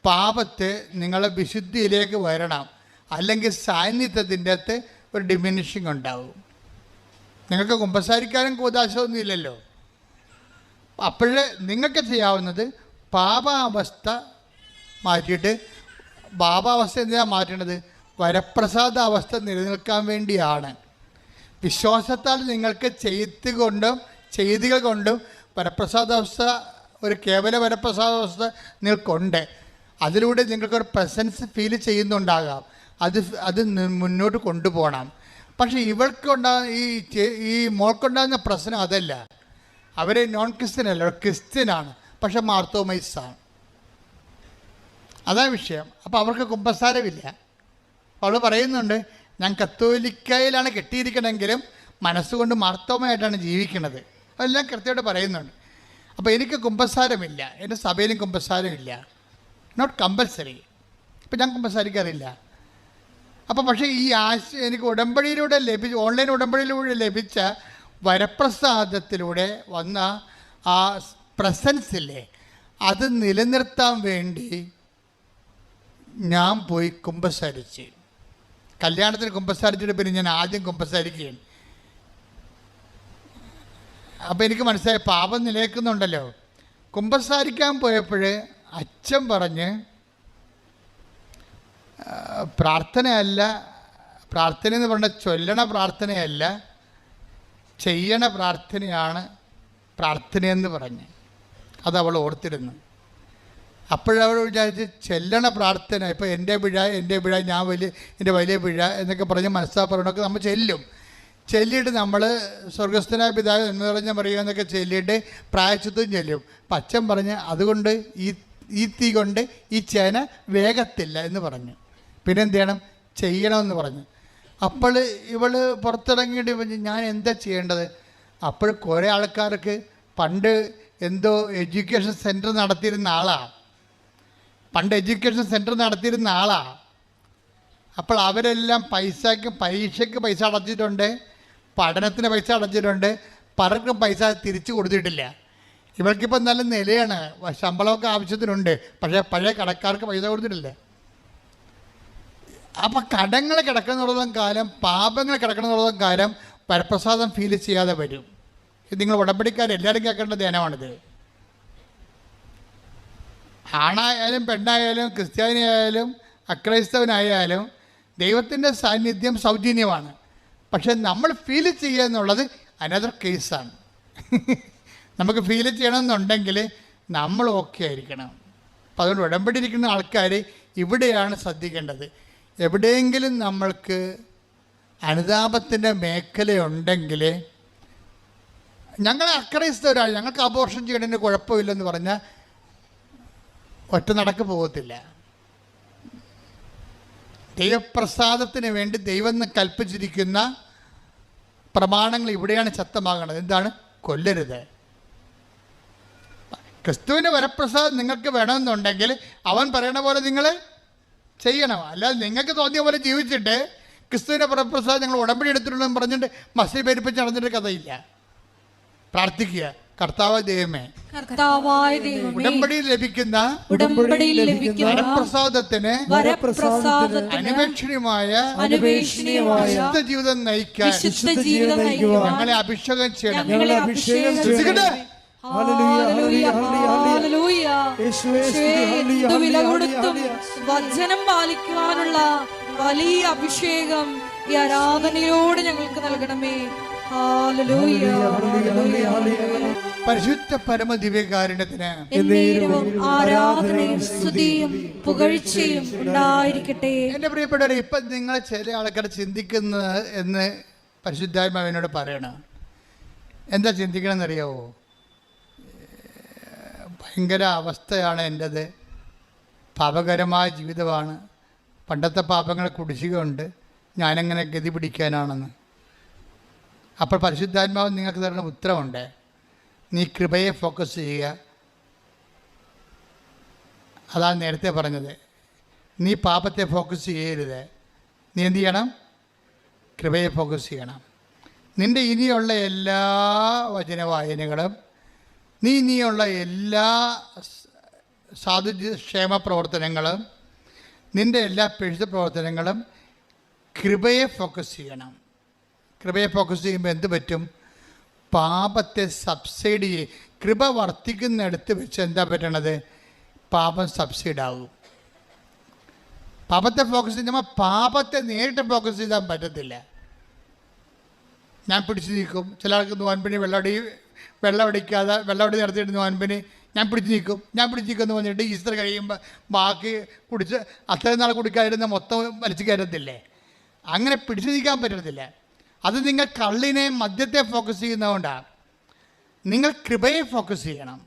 പാപത്തെ നിങ്ങളെ വിശുദ്ധിയിലേക്ക് വരണം, അല്ലെങ്കിൽ സാന്നിധ്യത്തിൻ്റെ അകത്ത് ഒരു ഡിമിനിഷിങ് ഉണ്ടാവും. നിങ്ങൾക്ക് കുമ്പസാരിക്കാനും കൂദാശമൊന്നും ഇല്ലല്ലോ. അപ്പോഴേ നിങ്ങൾക്ക് ചെയ്യാവുന്നത് പാപാവസ്ഥ മാറ്റിയിട്ട്, പാപാവസ്ഥ എന്തിനാണ് മാറ്റേണ്ടത്? വരപ്രസാദ അവസ്ഥ നിലനിൽക്കാൻ വേണ്ടിയാണ്. വിശ്വാസത്താൽ നിങ്ങൾക്ക് ചെയ്തികൾ കൊണ്ടും വരപ്രസാദാവസ്ഥ, ഒരു കേവല വരപ്രസാദാവസ്ഥ നിങ്ങൾക്കുണ്ട്. അതിലൂടെ നിങ്ങൾക്കൊരു പ്രസൻസ് ഫീൽ ചെയ്യുന്നുണ്ടാകാം. അത് മുന്നോട്ട് കൊണ്ടുപോകണം. പക്ഷേ ഈ മോൾക്കുണ്ടാകുന്ന പ്രശ്നം അതല്ല. അവർ നോൺ ക്രിസ്ത്യൻ അല്ല, ക്രിസ്ത്യനാണ്, പക്ഷെ മാർത്തോമൈസാണ്. അതാണ് വിഷയം. അപ്പോൾ അവർക്ക് കുമ്പസാരമില്ല. അവൾ പറയുന്നുണ്ട്, ഞാൻ കത്തോലിക്കയിലാണ് കെട്ടിയിരിക്കണമെങ്കിലും മനസ്സുകൊണ്ട് മാർത്തോമയായിട്ടാണ് ജീവിക്കുന്നത്. അതെല്ലാം കൃത്യമായിട്ട് പറയുന്നുണ്ട്. അപ്പോൾ എനിക്ക് കുമ്പസാരമില്ല, എൻ്റെ സഭയിലും കുമ്പസാരമില്ല, നോട്ട് കമ്പൽസറി. ഇപ്പം ഞാൻ കുമ്പസാരിക്കാറില്ല. അപ്പോൾ പക്ഷേ ഈ എനിക്ക് ഉടമ്പടിയിലൂടെ ഓൺലൈൻ ഉടമ്പടിയിലൂടെ ലഭിച്ച വരപ്രസാദത്തിലൂടെ വന്ന ആ പ്രസൻസില്ലേ, അത് നിലനിർത്താൻ വേണ്ടി ഞാൻ പോയി കുമ്പസാരിച്ച്. കല്യാണത്തിന് കുമ്പസാരിച്ചിട്ട് പിന്നെ ഞാൻ ആദ്യം കുമ്പസാരിക്കുകയാണ്. അപ്പോൾ എനിക്ക് മനസ്സിലായി പാപം നിലനിൽക്കുന്നുണ്ടല്ലോ. കുമ്പസാരിക്കാൻ പോയപ്പോൾ അച്ഛൻ പറഞ്ഞ്, പ്രാർത്ഥനയല്ല, പ്രാർത്ഥനയെന്ന് പറഞ്ഞാൽ ചൊല്ലണ പ്രാർത്ഥനയല്ല, ചെയ്യണ പ്രാർത്ഥനയാണ് പ്രാർത്ഥനയെന്ന് പറഞ്ഞ്. അതവൾ ഓർത്തിരുന്നു. അപ്പോഴവൾ വിചാരിച്ച് ചെല്ലണ പ്രാർത്ഥന, ഇപ്പോൾ എൻ്റെ പിഴ എൻ്റെ വലിയ പിഴ എന്നൊക്കെ പറഞ്ഞ് മനസ്സാപ്പറണമൊക്കെ നമ്മൾ ചെല്ലിയിട്ട് നമ്മൾ സ്വർഗസ്ഥനായ പിതാവ് എന്ന് പറഞ്ഞ പറയുക എന്നൊക്കെ ചെല്ലിയിട്ട് പ്രായശ്ചിത്തം ചെല്ലും. അപ്പം അച്ഛൻ പറഞ്ഞ് അതുകൊണ്ട് ഈ തീ കൊണ്ട് ഈ ചേന വേഗത്തില്ല എന്ന് പറഞ്ഞു. പിന്നെ എന്ത് ചെയ്യണം? ചെയ്യണമെന്ന് പറഞ്ഞു. അപ്പോൾ ഇവൾ പുറത്തിറങ്ങിയിട്ട് പറഞ്ഞു, ഞാൻ എന്താ ചെയ്യേണ്ടത്? അപ്പോൾ കുറേ ആൾക്കാർക്ക് പണ്ട് എന്തോ എഡ്യൂക്കേഷൻ സെൻറ്റർ നടത്തിയിരുന്ന ആളാണ്. അപ്പോൾ അവരെല്ലാം പരീക്ഷയ്ക്ക് പൈസ അടച്ചിട്ടുണ്ട്, പഠനത്തിന് പൈസ അടച്ചിട്ടുണ്ട്, പലർക്കും പൈസ തിരിച്ചു കൊടുത്തിട്ടില്ല. ഇവർക്കിപ്പോൾ നല്ല നിലയാണ്, ശമ്പളമൊക്കെ ആവശ്യത്തിനുണ്ട്, പക്ഷേ പഴയ കടക്കാർക്ക് പൈസ കൊടുത്തിട്ടില്ല. അപ്പം കടങ്ങൾ കിടക്കുന്നിടത്തോളം കാലം, പാപങ്ങൾ കിടക്കുന്നിടത്തോളം കാലം വരപ്രസാദം ഫീൽ ചെയ്യാതെ വരും. ഇത് നിങ്ങൾ ഉടമ്പടിക്കാരെല്ലാവരും കേൾക്കേണ്ട ധ്യാനമാണിത്. ആണായാലും പെണ്ണായാലും ക്രിസ്ത്യാനിയായാലും അക്രൈസ്തവനായാലും ദൈവത്തിൻ്റെ സാന്നിധ്യം സൗജന്യമാണ്. പക്ഷെ നമ്മൾ ഫീൽ ചെയ്യുക എന്നുള്ളത് അനദർ കേസാണ്. നമുക്ക് ഫീൽ ചെയ്യണമെന്നുണ്ടെങ്കിൽ നമ്മൾ ഓക്കെ ആയിരിക്കണം. അപ്പോൾ അതുകൊണ്ട് ഉടമ്പടി ഇരിക്കുന്ന ആൾക്കാർ ഇവിടെയാണ് ശ്രദ്ധിക്കേണ്ടത്. എവിടെയെങ്കിലും നമ്മൾക്ക് അനുതാപത്തിൻ്റെ മേഖലയുണ്ടെങ്കിൽ, ഞങ്ങളെ അക്രൈസ്തവരാണ്, ഞങ്ങൾക്ക് അബോർഷൻ ചെയ്യണതിന് കുഴപ്പമില്ലെന്ന് പറഞ്ഞാൽ ഒറ്റ നടക്ക് പോകത്തില്ല. ദൈവപ്രസാദത്തിന് വേണ്ടി ദൈവം കൽപ്പിച്ചിരിക്കുന്ന പ്രമാണങ്ങൾ ഇവിടെയാണ് ശക്തമാകുന്നത്. എന്താണ്? കൊല്ലരുത്. ക്രിസ്തുവിൻ്റെ വരപ്രസാദം നിങ്ങൾക്ക് വേണമെന്നുണ്ടെങ്കിൽ അവൻ പറയണ പോലെ നിങ്ങൾ ചെയ്യണം. അല്ലാതെ നിങ്ങൾക്ക് തോന്നിയ പോലെ ജീവിച്ചിട്ട് ക്രിസ്തുവിൻ്റെ വരപ്രസാദം ഞങ്ങൾ ഉടമ്പടി എടുത്തിട്ടുണ്ടെന്ന് പറഞ്ഞിട്ട് മസിൽ പെരുപ്പിച്ച് നടന്നിട്ട് കഥയില്ല. പ്രാർത്ഥിക്കുക, കർത്താവായ ദൈവമേ, ഉടമ്പടിയിൽ ലഭിക്കുന്ന വരപ്രസാദത്തിന് അന്വേഷണീയമായ വിശുദ്ധ ജീവിതം നയിക്കാൻ ഞങ്ങളെ അഭിഷേകം ചെയ്യണം. വചനം പാലിക്കുവാനുള്ള വലിയ അഭിഷേകം ഈ ആരാധനയോട് ഞങ്ങൾക്ക് നൽകണമേ. ഹല്ലേലൂയ, ഹല്ലേലൂയ, ഹല്ലേലൂയ. പരിശുദ്ധ പരമദിവ്യകാരുണ്യത്തിന് എന്നേരവും ആരാധനയും സ്തുതിയും പുകഴ്ചയും ഉണ്ടായിരിക്കട്ടെ. എൻ്റെ പ്രിയപ്പെട്ടവരെ, ഇപ്പം നിങ്ങൾ ചില ആൾക്കാർ ചിന്തിക്കുന്നത് എന്ന് പരിശുദ്ധാത്മാവിനോട് പറയണം. എന്താ ചിന്തിക്കണമെന്നറിയാവോ? ഭയങ്കര അവസ്ഥയാണ് എൻ്റേത്, പാപകരമായ ജീവിതമാണ്, പണ്ടത്തെ പാപങ്ങളെ കുടിശ്ശികയുണ്ട്, ഞാനെങ്ങനെ ഗതി പിടിക്കാനാണെന്ന്. അപ്പോൾ പരിശുദ്ധാത്മാവ് നിങ്ങൾക്ക് തരുന്ന ഉത്തരവുണ്ട്. നീ കൃപയെ ഫോക്കസ് ചെയ്യുക. അതാണ് നേരത്തെ പറഞ്ഞത്. നീ പാപത്തെ ഫോക്കസ് ചെയ്യരുത്. നീ എന്ത് ചെയ്യണം? കൃപയെ ഫോക്കസ് ചെയ്യണം. നിൻ്റെ ഇനിയുള്ള എല്ലാ വചനവായനകളും, നീ ഇനിയുള്ള എല്ലാ സാധുക്ഷേമ പ്രവർത്തനങ്ങളും, നിൻ്റെ എല്ലാ പിഴുത്ത പ്രവർത്തനങ്ങളും കൃപയെ ഫോക്കസ് ചെയ്യണം. കൃപയെ ഫോക്കസ് ചെയ്യുമ്പോൾ എന്ത് പറ്റും? പാപത്തെ സബ്സൈഡ് ചെയ്യും. കൃപ വർദ്ധിക്കുന്നിടത്ത് വെച്ച് എന്താ പറ്റണത്? പാപം സബ്സൈഡാകും. പാപത്തെ ഫോക്കസ് ചെയ്യുമ്പോൾ പാപത്തെ നേരിട്ട് ഫോക്കസ് ചെയ്താൽ പറ്റത്തില്ല. ഞാൻ പിടിച്ചു നിൽക്കും. ചില ആൾക്ക് നോൻപിന് വെള്ളം അടിക്കാതെ നടത്തിയിട്ട് നോൻപിന് ഞാൻ പിടിച്ചു നിൽക്കുമെന്ന് പറഞ്ഞിട്ട് ഈസ്റ്റർ കഴിയുമ്പോൾ ബാക്കി കുടിച്ച് അത്രയും നാൾ കുടിക്കാതിരുന്ന മൊത്തം വലിച്ചു കയറത്തില്ലേ? അങ്ങനെ പിടിച്ചു നിൽക്കാൻ പറ്റത്തില്ല. അത് നിങ്ങൾ കള്ളിനെ മദ്യത്തെ ഫോക്കസ് ചെയ്യുന്നതുകൊണ്ടാണ്. നിങ്ങൾ കൃപയെ ഫോക്കസ് ചെയ്യണം.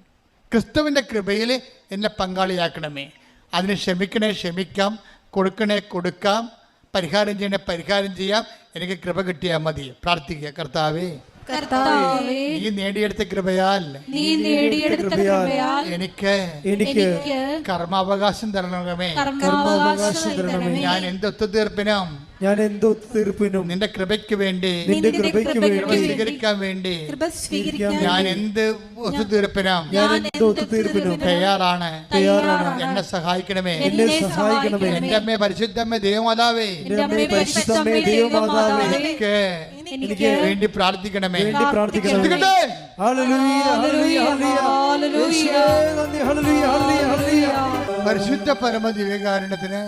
ക്രിസ്തുവിൻ്റെ കൃപയിൽ എന്നെ പങ്കാളിയാക്കണമേ. അതിന് ക്ഷമിക്കാം, കൊടുക്കാം, പരിഹാരം ചെയ്യണേ പരിഹാരം ചെയ്യാം. എനിക്ക് കൃപ കിട്ടിയാൽ മതി. പ്രാർത്ഥിക്കുക. കർത്താവേ, നീ നേടിയെടുത്ത കൃപയാൽ എനിക്ക് കർമാവകാശം തരണമേ. ഞാൻ എന്ത് ഒത്തുതീർപ്പിനും നിന്റെ കൃപയ്ക്ക് വേണ്ടി സ്വീകരിക്കാൻ വേണ്ടി ഞാൻ എന്ത് ഒത്തുതീർപ്പിനും തയ്യാറാണ്. എന്നെ സഹായിക്കണമേ. എന്റെ അമ്മേ, പരിശുദ്ധമ്മേ, ദൈവമാതാവേ, എനിക്ക് വേണ്ടി പ്രാർത്ഥിക്കണമേ. പരിശുദ്ധ പരമദിവ്യകാരുണ്യത്തിന്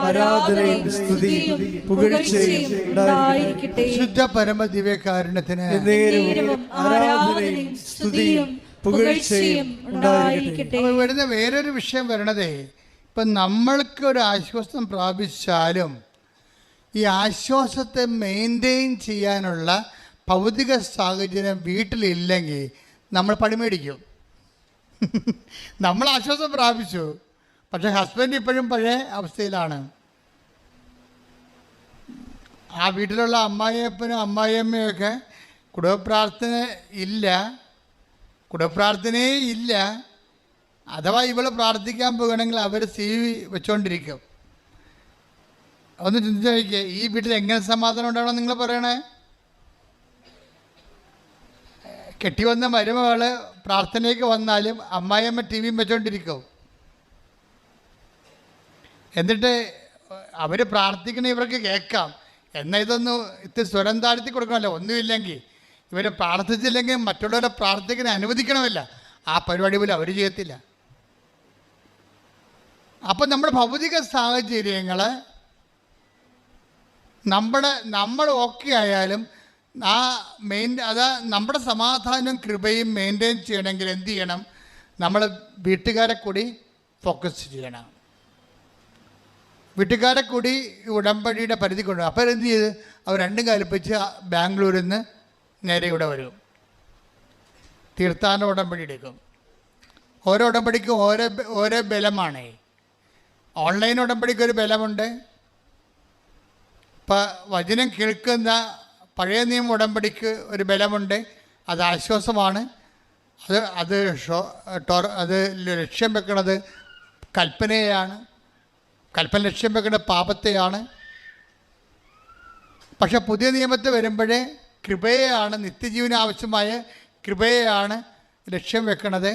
ആരാധനയും സ്തുതിയും പുകഴ്ചയും ഉണ്ടായിരിക്കട്ടെ. ശുദ്ധ പരമദിവ്യകാരുണ്യത്തിന് ആരാധനയും സ്തുതിയും പുകഴ്ചയും ഉണ്ടായിരിക്കട്ടെ. വരുന്ന വേറൊരു വിഷയം വരണതേ, ഇപ്പം നമ്മൾക്ക് ഒരു ആശ്വാസം പ്രാപിച്ചാലും ഈ ആശ്വാസത്തെ മെയിൻറ്റെയിൻ ചെയ്യാനുള്ള ഭൗതിക സാഹചര്യം വീട്ടിലില്ലെങ്കിൽ നമ്മൾ പണിമേടിക്കും. നമ്മൾ ആശ്വാസം പ്രാപിച്ചു, പക്ഷേ ഹസ്ബൻഡ് ഇപ്പോഴും പഴയ അവസ്ഥയിലാണ്. ആ വീട്ടിലുള്ള അമ്മായിയപ്പനും അമ്മായിയമ്മയൊക്കെ കുടുംബപ്രാർത്ഥനയേ ഇല്ല. അഥവാ ഇവള് പ്രാർത്ഥിക്കാൻ പോകുകയാണെങ്കിൽ അവർ CV വെച്ചുകൊണ്ടിരിക്കും. ഒന്ന് ചിന്തിച്ച് നോക്കിയേ, ഈ വീട്ടിൽ എങ്ങനെ സമാധാനം ഉണ്ടാവണം നിങ്ങൾ പറയണേ? കെട്ടിവന്ന മരുമകൾ പ്രാർത്ഥനയ്ക്ക് വന്നാലും അമ്മായിയമ്മ TV വെച്ചുകൊണ്ടിരിക്കും. എന്നിട്ട് അവർ പ്രാർത്ഥിക്കണ ഇവർക്ക് കേൾക്കാം. എന്നാൽ ഇത്തിരി സ്വരം താഴ്ത്തി കൊടുക്കണമല്ലോ. ഒന്നുമില്ലെങ്കിൽ ഇവർ പ്രാർത്ഥിച്ചില്ലെങ്കിൽ മറ്റുള്ളവരെ പ്രാർത്ഥിക്കാൻ അനുവദിക്കണമല്ല. ആ പരിപാടി പോലും അവർ ചെയ്യത്തില്ല. അപ്പം നമ്മുടെ ഭൗതിക സാഹചര്യങ്ങൾ നമ്മൾ ഓക്കെ ആയാലും നമ്മുടെ സമാധാനവും കൃപയും മെയിൻറ്റെയിൻ ചെയ്യണമെങ്കിൽ എന്ത് ചെയ്യണം? നമ്മൾ വീട്ടുകാരെ കൂടി ഫോക്കസ് ചെയ്യണം. വീട്ടുകാരെ കൂടി ഉടമ്പടിയുടെ പരിധി കൊണ്ടു. അപ്പോൾ എന്ത് ചെയ്ത് അവർ രണ്ടും കൽപ്പിച്ച് ബാംഗ്ലൂരിൽ നിന്ന് നേരെ ഇവിടെ വരും. തീർത്ഥാടന ഉടമ്പടി എടുക്കും. ഓരോ ഉടമ്പടിക്കും ഓരോ ബലമാണ്. ഓൺലൈൻ ഉടമ്പടിക്ക് ഒരു ബലമുണ്ട്. ഇപ്പം വചനം കേൾക്കുന്ന പഴയ നിയമ ഉടമ്പടിക്ക് ഒരു ബലമുണ്ട്. അത് ആശ്വാസമാണ്. അത് ലക്ഷ്യം വെക്കുന്നത് കൽപ്പനയാണ്. കൽപ്പന ലക്ഷ്യം വെക്കുന്നത് പാപത്തെയാണ്. പക്ഷെ പുതിയ നിയമത്തിൽ വരുമ്പോഴേ കൃപയെയാണ്, നിത്യജീവന ആവശ്യമായ കൃപയെയാണ് ലക്ഷ്യം വെക്കുന്നത്.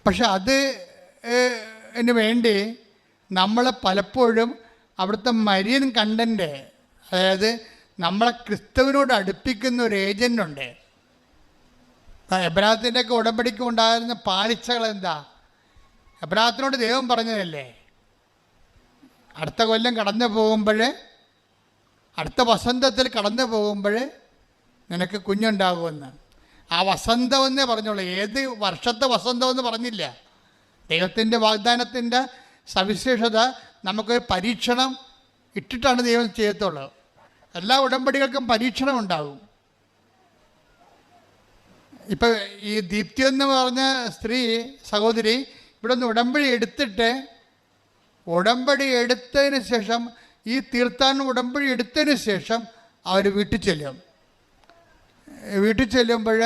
പക്ഷെ അതിന് വേണ്ടി നമ്മൾ പലപ്പോഴും അവിടുത്തെ മരിയൻ കണ്ടൻ്റ്, അതായത് നമ്മളെ ക്രിസ്തുവിനോട് അടുപ്പിക്കുന്ന ഒരു ഏജൻ്റുണ്ട്. എബ്രാഹത്തിൻ്റെയൊക്കെ ഉടമ്പടിക്ക് ഉണ്ടായിരുന്ന പാളിച്ചകൾ എന്താ? എബ്രാഹത്തിനോട് ദൈവം പറഞ്ഞതല്ലേ, അടുത്ത കൊല്ലം കടന്നു പോകുമ്പോൾ അടുത്ത വസന്തത്തിൽ കടന്നു പോകുമ്പോൾ നിനക്ക് കുഞ്ഞുണ്ടാകുമെന്ന്. ആ വസന്തമെന്നേ പറഞ്ഞോളൂ, ഏത് വർഷത്തെ വസന്തമെന്ന് പറഞ്ഞില്ല. ദൈവത്തിൻ്റെ വാഗ്ദാനത്തിൻ്റെ സവിശേഷത നമുക്കൊരു പരീക്ഷണം ഇട്ടിട്ടാണ് ദൈവം ചെയ്യത്തുള്ളൂ. എല്ലാ ഉടമ്പടികൾക്കും പരീക്ഷണം ഉണ്ടാകും. ഇപ്പം ഈ ദീപ്തി എന്ന് പറഞ്ഞ സ്ത്രീ സഹോദരി ഇവിടെ നിന്ന് ഉടമ്പടി എടുത്തതിന് ശേഷം, ഈ തീർത്ഥാടന ഉടമ്പടി എടുത്തതിന് ശേഷം അവർ വീട്ടിൽ ചെല്ലുമ്പോൾ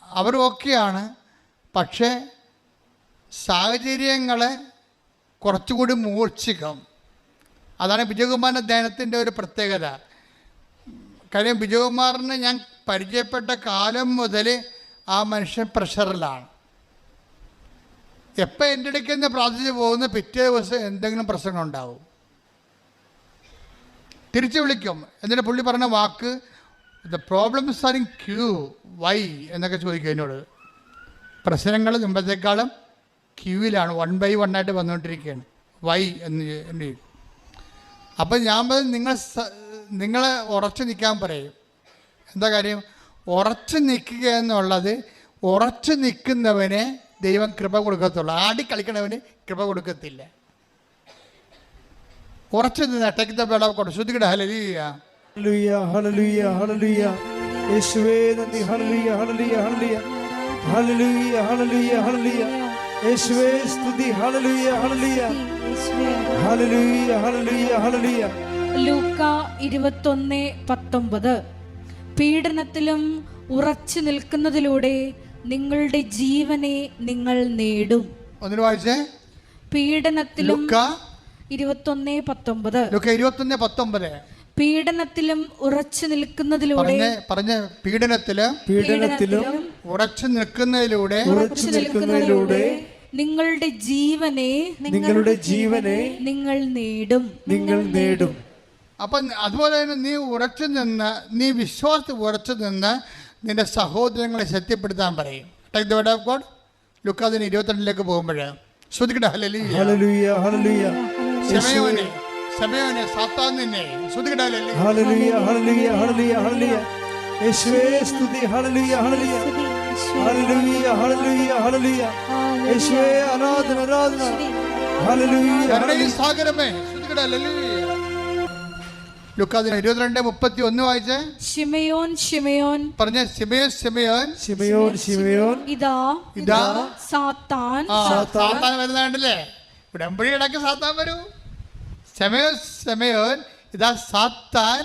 അവർ ഓക്കെയാണ്. പക്ഷേ സാഹചര്യങ്ങളെ കുറച്ചുകൂടി മൂർച്ഛിക്കും. അതാണ് വിജയകുമാറിൻ്റെ ധ്യാനത്തിൻ്റെ ഒരു പ്രത്യേകത. കാര്യം വിജയകുമാറിനെ ഞാൻ പരിചയപ്പെട്ട കാലം മുതൽ ആ മനുഷ്യൻ പ്രഷറിലാണ്. എപ്പോൾ എൻ്റെ ഇടയ്ക്ക് നിന്ന് പ്രാർത്ഥിച്ച് പോകുന്ന പിറ്റേ ദിവസം എന്തെങ്കിലും പ്രശ്നം ഉണ്ടാവും. തിരിച്ചു വിളിക്കും. എന്നിട്ട് പുള്ളി പറഞ്ഞ വാക്ക്, the problems are in queue, why എന്നൊക്കെ ചോദിക്കും എന്നോട്. പ്രശ്നങ്ങൾ മുമ്പത്തേക്കാളും ക്യൂവിലാണ്, 1 by 1 ആയിട്ട് വന്നുകൊണ്ടിരിക്കുകയാണ്. വൈ എന്ന് ചോദിക്കും. അപ്പം ഞാൻ നിങ്ങളെ ഉറച്ചു നിൽക്കാൻ പറയും. എന്താ കാര്യം? ഉറച്ചു നിൽക്കുക എന്നുള്ളത്, ഉറച്ചു നിൽക്കുന്നവനെ ദൈവം കൃപ കൊടുക്കത്തുള്ളൂ. ആടിക്കളിക്കണവന് കൃപ കൊടുക്കത്തില്ല. ഉറച്ചു നിന്ന് take the bed of God. ശ്രുതികട ഹല്ലേലൂയ ഹല്ലേലൂയ ഹല്ലേലൂയ ഹല്ലേലൂയ. യേശുവേ നന്ദി. ഹല്ലേലൂയ ഹല്ലേലൂയ ഹല്ലേലൂയ ഹല്ലേലൂയ ഹല്ലേലൂയ ഹല്ലേലൂയ. യേശുവേ സ്തുതി. ഹല്ലേലൂയ ഹല്ലേലൂയ ഹല്ലേലൂയ ഹല്ലേലൂയ ഹല്ലേലൂയ. ലൂക്ക 21:19. പീഡനത്തിലും ഉറച്ചു നിൽക്കുന്നതിലൂടെ നിങ്ങളുടെ ജീവനെ നിങ്ങൾ നേടും. ഒന്നിനു വായിച്ചേ. പീഡനത്തിലും ലൂക്ക 21:19. പീഡനത്തിലും ഉറച്ചു നിൽക്കുന്നതിലൂടെ പീഡനത്തിലും ഉറച്ചു നിൽക്കുന്നതിലൂടെ നിങ്ങളുടെ ജീവനെ നിങ്ങൾ നേടും. അപ്പം അതുപോലെ തന്നെ നീ വിശ്വാസത്തിൽ ഉറച്ചു നിന്ന് നിന്റെ സഹോദരങ്ങളെ ശക്തിപ്പെടുത്താൻ പറയും. Take the word of God. ലൂക്ക 22 പോകുമ്പോൾ ശ്രുതികട ഹല്ലേലൂയ ഹല്ലേലൂയ ഹല്ലേലൂയ. സമയോനെ സാത്താനിനെ ശ്രുതികട ഹല്ലേലൂയ ഹല്ലേലൂയ ഹല്ലേലൂയ ഹല്ലേലൂയ. യേശുവേ സ്തുതി. ഹല്ലേലൂയ ഹല്ലേലൂയ ഹല്ലേലൂയ ഹല്ലേലൂയ ഹല്ലേലൂയ. യേശുവേ ആരാധന ആരാധന. Hallelujah സാഗരമേ ശ്രുതികട hallelujah. ലൂക്ക 22:31 വായിച്ചേ. ശിമയോൻ പറഞ്ഞ ശിമയോൻ ഇതാ സാത്താൻ വരുന്നുണ്ടല്ലേ. ഉടമ്പടി ഇടയ്ക്ക് സാത്താൻ വരൂ. ശിമയോൻ ഇതാ സാത്താൻ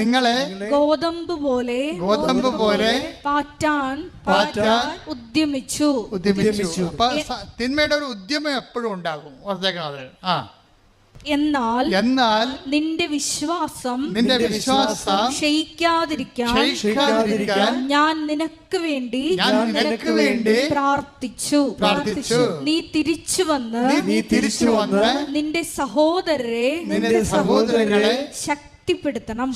നിങ്ങളെ ഗോതമ്പ് പോലെ പാറ്റാൻ ഉദ്യമിച്ചു. അപ്പൊ തിന്മയുടെ ഒരു ഉദ്യമം എപ്പോഴും ഉണ്ടാകും. ഓർത്തേക്കണത്. എന്നാൽ നിന്റെ വിശ്വാസം ക്ഷയിക്കാതിരിക്കാൻ ഞാൻ നിനക്ക് വേണ്ടി പ്രാർത്ഥിച്ചു. നീ തിരിച്ചു വന്ന് നിന്റെ സഹോദരരെ ശക്തിപ്പെടുത്തണം.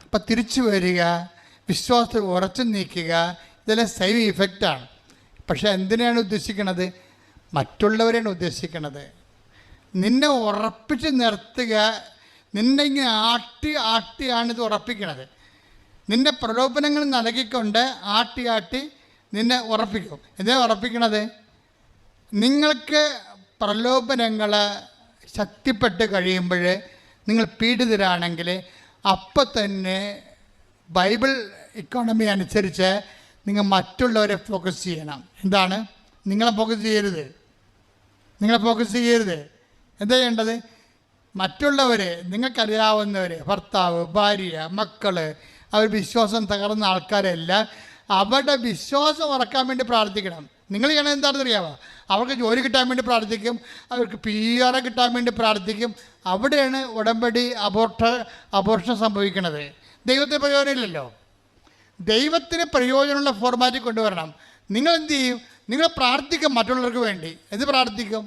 അപ്പൊ തിരിച്ചു വരിക, വിശ്വാസത്തിൽ ഉറച്ചു നീക്കുക, ഇതെല്ലാം സെയിം ഇഫക്റ്റാണ്. പക്ഷെ എന്തിനാണ് ഉദ്ദേശിക്കണത്? മറ്റുള്ളവരെയാണ് ഉദ്ദേശിക്കണത്. നിന്നെ ഉറപ്പിച്ച് നിർത്തുക. നിന്നെ ഇങ്ങനെ ആട്ടിയാണിത് ഉറപ്പിക്കണത്. നിന്റെ പ്രലോഭനങ്ങൾ നൽകിക്കൊണ്ട് ആട്ടി നിന്നെ ഉറപ്പിക്കും. എന്തിനാ ഉറപ്പിക്കണത്? നിങ്ങൾക്ക് പ്രലോഭനങ്ങൾ ശക്തിപ്പെട്ട് കഴിയുമ്പോൾ നിങ്ങൾ പീഡിതരാണെങ്കിൽ അപ്പം തന്നെ ബൈബിൾ ഇക്കോണമി അനുസരിച്ച് നിങ്ങൾ മറ്റുള്ളവരെ ഫോക്കസ് ചെയ്യണം. എന്താണ്? നിങ്ങളെ ഫോക്കസ് ചെയ്യരുത്. എന്താ ചെയ്യേണ്ടത്? മറ്റുള്ളവരെ, നിങ്ങൾക്കറിയാവുന്നവർ, ഭർത്താവ്, ഭാര്യ, മക്കൾ, അവർ വിശ്വാസം തകർന്ന ആൾക്കാരെല്ലാം അവരുടെ വിശ്വാസം ഉറക്കാൻ വേണ്ടി പ്രാർത്ഥിക്കണം. നിങ്ങൾ ചെയ്യണത് എന്താണെന്ന് അറിയാമോ? അവർക്ക് ജോലി കിട്ടാൻ വേണ്ടി പ്രാർത്ഥിക്കും, അവർക്ക് PR കിട്ടാൻ വേണ്ടി പ്രാർത്ഥിക്കും. അവിടെയാണ് ഉടമ്പടി അബോർഷൻ സംഭവിക്കുന്നത്. ദൈവത്തിന് പ്രയോജനമില്ലല്ലോ. ദൈവത്തിന് പ്രയോജനമുള്ള ഫോർമാറ്റിൽ കൊണ്ടുവരണം. നിങ്ങൾ എന്ത് ചെയ്യും? നിങ്ങൾ പ്രാർത്ഥിക്കും മറ്റുള്ളവർക്ക് വേണ്ടി. എന്ത് പ്രാർത്ഥിക്കും?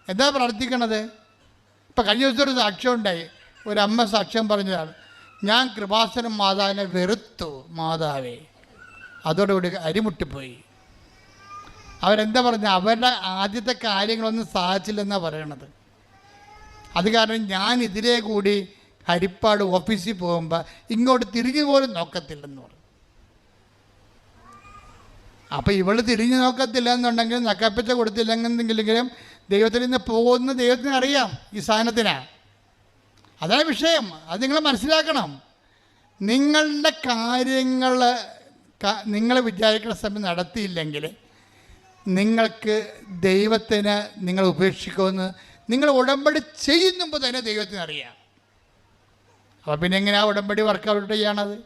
എന്താ പ്രാർത്ഥിക്കണത്? ഇപ്പം കഴിഞ്ഞ ദിവസം ഒരു സാക്ഷ്യം ഉണ്ടായി. ഒരമ്മ സാക്ഷ്യം പറഞ്ഞതാണ്, ഞാൻ കൃപാസനം മാതാവിനെ വെറുത്തു. മാതാവേ, അതോടുകൂടി അരിമുട്ടിപ്പോയി. അവരെന്താ പറഞ്ഞത്? അവരുടെ ആദ്യത്തെ കാര്യങ്ങളൊന്നും സാധിച്ചില്ലെന്നാണ് പറയണത്. അത് കാരണം ഞാൻ ഇതിലേ കൂടി ഹരിപ്പാട് ഓഫീസിൽ പോകുമ്പോൾ ഇങ്ങോട്ട് തിരിഞ്ഞു പോലും നോക്കത്തില്ലെന്ന് പറഞ്ഞു. അപ്പോൾ ഇവൾ തിരിഞ്ഞു നോക്കത്തില്ല എന്നുണ്ടെങ്കിൽ നക്കപ്പിച്ച കൊടുത്തില്ലെന്നെങ്കിലും ദൈവത്തിൽ നിന്ന് പോകുന്ന ദൈവത്തിന് അറിയാം ഈ സാധനത്തിനാണ്. അതാണ് വിഷയം. അത് നിങ്ങൾ മനസ്സിലാക്കണം. നിങ്ങളുടെ കാര്യങ്ങൾ നിങ്ങൾ വിചാരിക്കുന്ന സമയം നടത്തിയില്ലെങ്കിൽ നിങ്ങൾക്ക് ദൈവത്തിന് നിങ്ങൾ ഉപേക്ഷിക്കുമെന്ന് നിങ്ങൾ ഉടമ്പടി ചെയ്യുമ്പോൾ തന്നെ ദൈവത്തിന് അറിയാം. അപ്പോൾ പിന്നെ എങ്ങനെയാണ് ഉടമ്പടി വർക്കൗട്ട് ചെയ്യണത്?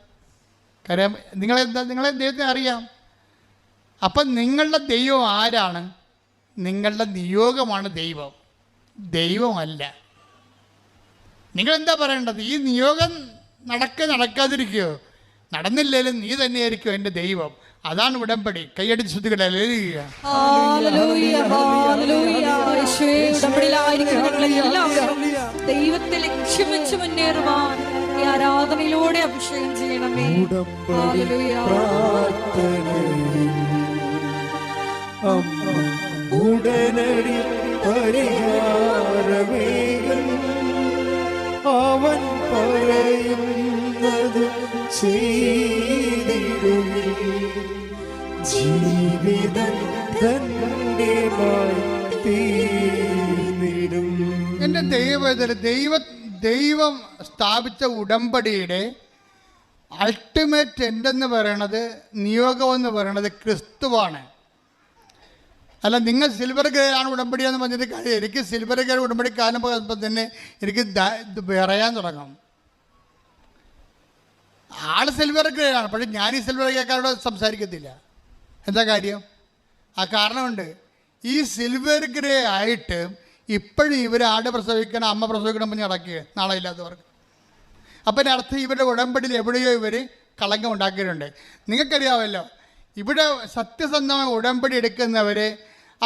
കാര്യം നിങ്ങളെ ദൈവത്തിന് അറിയാം. അപ്പം നിങ്ങളുടെ ദൈവം ആരാണ്? നിങ്ങളുടെ നിയോഗമാണ് ദൈവം, ദൈവമല്ല. നിങ്ങളെന്താ പറയേണ്ടത്? ഈ നിയോഗം നടക്കാതിരിക്കുകയോ? നടന്നില്ലേലും നീ തന്നെയായിരിക്കും എൻ്റെ ദൈവം. അതാണ് ഉടമ്പടി. കൈയടിച്ച് ശ്രുതികളെ ദൈവത്തെ ലക്ഷ്യം വെച്ച് മുന്നേറുവാൻ ഈ ആരാധനയിലൂടെ അഭിഷേകം ചെയ്യണമേ. ഉടനടി പരിഹാരമേകും അവൻ പറയുന്നത് ചെയ്തിടും ജീവിതം ധന്യമായി തീർന്നിടും. എൻ്റെ ദൈവം സ്ഥാപിച്ച ഉടമ്പടിയുടെ അൾട്ടിമേറ്റ് എൻഡെന്ന് പറയണത്, നിയോഗമെന്ന് പറയണത് ക്രിസ്തുവാണ്. അല്ല, നിങ്ങൾ സിൽവർ ഗ്രേയാണ് ഉടമ്പടിയെന്ന് പറഞ്ഞിട്ട് കാര്യം. എനിക്ക് സിൽവർ ഗ്രേ ഉടമ്പടി കാണുമ്പോൾ തന്നെ എനിക്ക് പറയാൻ തുടങ്ങും. ആൾ സിൽവർ ഗ്രേ ആണ്, പക്ഷേ ഞാൻ ഈ സിൽവർ ഗ്രേക്കാരോട് സംസാരിക്കത്തില്ല. എന്താ കാര്യം? ആ കാരണമുണ്ട്. ഈ സിൽവർ ഗ്രേ ആയിട്ട് ഇപ്പോഴും ഇവർ ആട് പ്രസവിക്കണം, അമ്മ പ്രസവിക്കണം പറഞ്ഞ് നടക്കുക നാളെ ഇല്ലാത്തവർക്ക്. അപ്പം അർത്ഥം ഇവരുടെ ഉടമ്പടിയിൽ എവിടെയോ ഇവർ കളങ്കം ഉണ്ടാക്കിയിട്ടുണ്ട്. നിങ്ങൾക്കറിയാമല്ലോ, ഇവിടെ സത്യസന്ധമായ ഉടമ്പടി എടുക്കുന്നവർ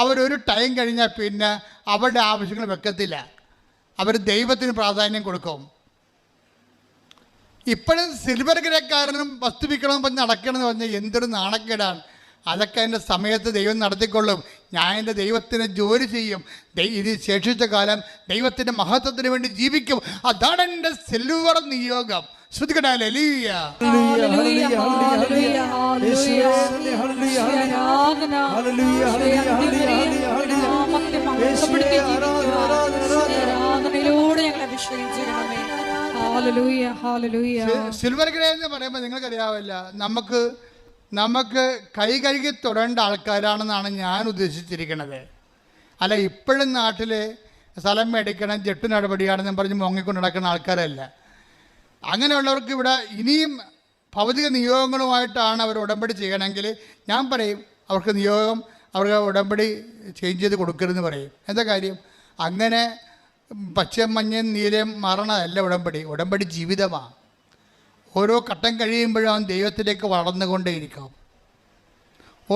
അവരൊരു ടൈം കഴിഞ്ഞാൽ പിന്നെ അവരുടെ ആവശ്യങ്ങൾ വെക്കത്തില്ല. അവർ ദൈവത്തിന് പ്രാധാന്യം കൊടുക്കും. ഇപ്പോഴും സിൽവർ ഗ്രേക്കാരനും വസ്തുവിക്കണം പറഞ്ഞ് നടക്കണമെന്ന് പറഞ്ഞാൽ എന്തൊരു നാണക്കേടാണ്. അതൊക്കെ എൻ്റെ സമയത്ത് ദൈവം നടത്തിക്കൊള്ളും. ഞാൻ എൻ്റെ ദൈവത്തിന് ജോലി ചെയ്യും. ഇത് ശേഷിച്ച കാലം ദൈവത്തിൻ്റെ മഹത്വത്തിന് വേണ്ടി ജീവിക്കും. അതാണ് എൻ്റെ സിൽവർ നിയോഗം. ശ്രുതികടാലേ സിൽവർ ഗ്രേ എന്ന് പറയുമ്പോൾ നിങ്ങൾക്കറിയാവില്ല, നമുക്ക് കൈ കഴുകി തൊടേണ്ട ആൾക്കാരാണെന്നാണ് ഞാൻ ഉദ്ദേശിച്ചിരിക്കുന്നത്. അല്ല, ഇപ്പോഴും നാട്ടിൽ സ്ഥലം മേടിക്കണം, ജെട്ട് നടപടിയാണെന്നും പറഞ്ഞ് മുങ്ങിക്കൊണ്ട് നടക്കുന്ന ആൾക്കാരല്ല. അങ്ങനെയുള്ളവർക്ക് ഇവിടെ ഇനിയും ഭൗതിക നിയോഗങ്ങളുമായിട്ടാണ് അവർ ഉടമ്പടി ചെയ്യണമെങ്കിൽ ഞാൻ പറയും അവർക്ക് ഉടമ്പടി ചേഞ്ച് ചെയ്ത് കൊടുക്കരുതെന്ന് പറയും. എന്താ കാര്യം? അങ്ങനെ പച്ചയും മഞ്ഞയും നീലയും മാറണതല്ല ഉടമ്പടി ജീവിതമാണ്. ഓരോ ഘട്ടം കഴിയുമ്പോഴും അവൻ ദൈവത്തിലേക്ക് വളർന്നുകൊണ്ടേയിരിക്കും.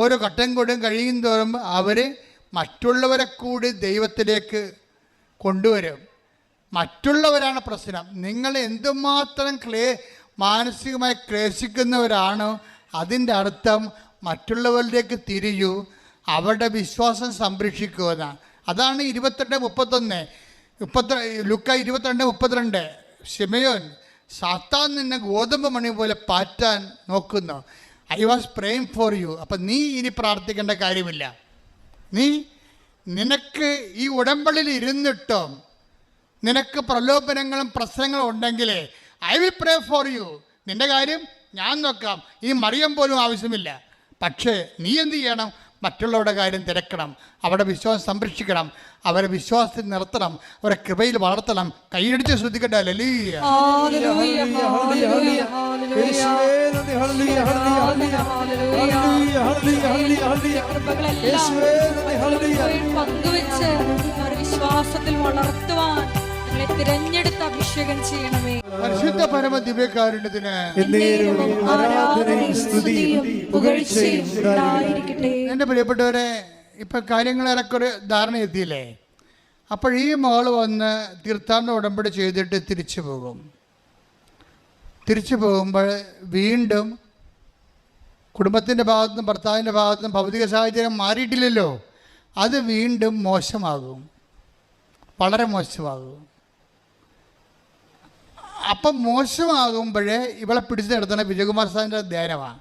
ഓരോ ഘട്ടം കൊണ്ടും കഴിയും തോറും അവർ മറ്റുള്ളവരെ കൂടി ദൈവത്തിലേക്ക് കൊണ്ടുവരും. മറ്റുള്ളവരാണ് പ്രശ്നം. നിങ്ങൾ എന്തുമാത്രം മാനസികമായി ക്ലേശിക്കുന്നവരാണോ അതിൻ്റെ അർത്ഥം മറ്റുള്ളവരിലേക്ക് തിരിയൂ, അവരുടെ വിശ്വാസം സംരക്ഷിക്കുമെന്നാണ്. അതാണ് 22:31 ലുക്ക 22:32. ശിമയോൻ, സാത്താൻ നിന്നെ ഗോതമ്പ് മണി പോലെ പാറ്റാൻ നോക്കുന്നു. I was praying for you. അപ്പം നീ ഇനി പ്രാർത്ഥിക്കേണ്ട കാര്യമില്ല. നിനക്ക് ഈ ഉടമ്പടിയിൽ ഇരുന്നിട്ടോ നിനക്ക് പ്രലോഭനങ്ങളും പ്രശ്നങ്ങളും ഉണ്ടെങ്കിൽ I will pray for you. നിൻ്റെ കാര്യം ഞാൻ നോക്കാം. ഈ മറിയം പോലും ആവശ്യമില്ല. പക്ഷേ നീ എന്ത് ചെയ്യണം? മറ്റുള്ളവരുടെ കാര്യം തിരക്കണം, അവരുടെ വിശ്വാസം സംരക്ഷിക്കണം, അവരെ വിശ്വാസത്തിൽ നിർത്തണം, അവരെ കൃപയിൽ വളർത്തണം. കൈയടിച്ച് ശ്രദ്ധിക്കട്ടെ. വിശ്വാസത്തിൽ വളർത്തുവാൻ തിരഞ്ഞെടുത്ത് അഭിഷേകം ചെയ്യണമേ. പരിശുദ്ധ പരമ ദിവ്യകാരുണ്യത്തിന് എൻ്റെ പ്രിയപ്പെട്ടവരെ, ഇപ്പം കാര്യങ്ങളേറെയൊക്കെ ഒരു ധാരണ എത്തിയില്ലേ? അപ്പോൾ ഈ മകൾ വന്ന് തീർത്ഥാടന ഉടമ്പടി ചെയ്തിട്ട് തിരിച്ചു പോകുമ്പോൾ വീണ്ടും കുടുംബത്തിൻ്റെ ഭാഗത്തുനിന്നും ഭർത്താവിൻ്റെ ഭാഗത്തുനിന്നും ഭൗതിക സാഹചര്യം മാറിയിട്ടില്ലല്ലോ. അത് വീണ്ടും മോശമാകും, വളരെ മോശമാകും. അപ്പം മോശമാകുമ്പോഴേ ഇവളെ പിടിച്ച് നിർത്തണ വിജയകുമാർ സാറിൻ്റെ ധ്യാനമാണ്.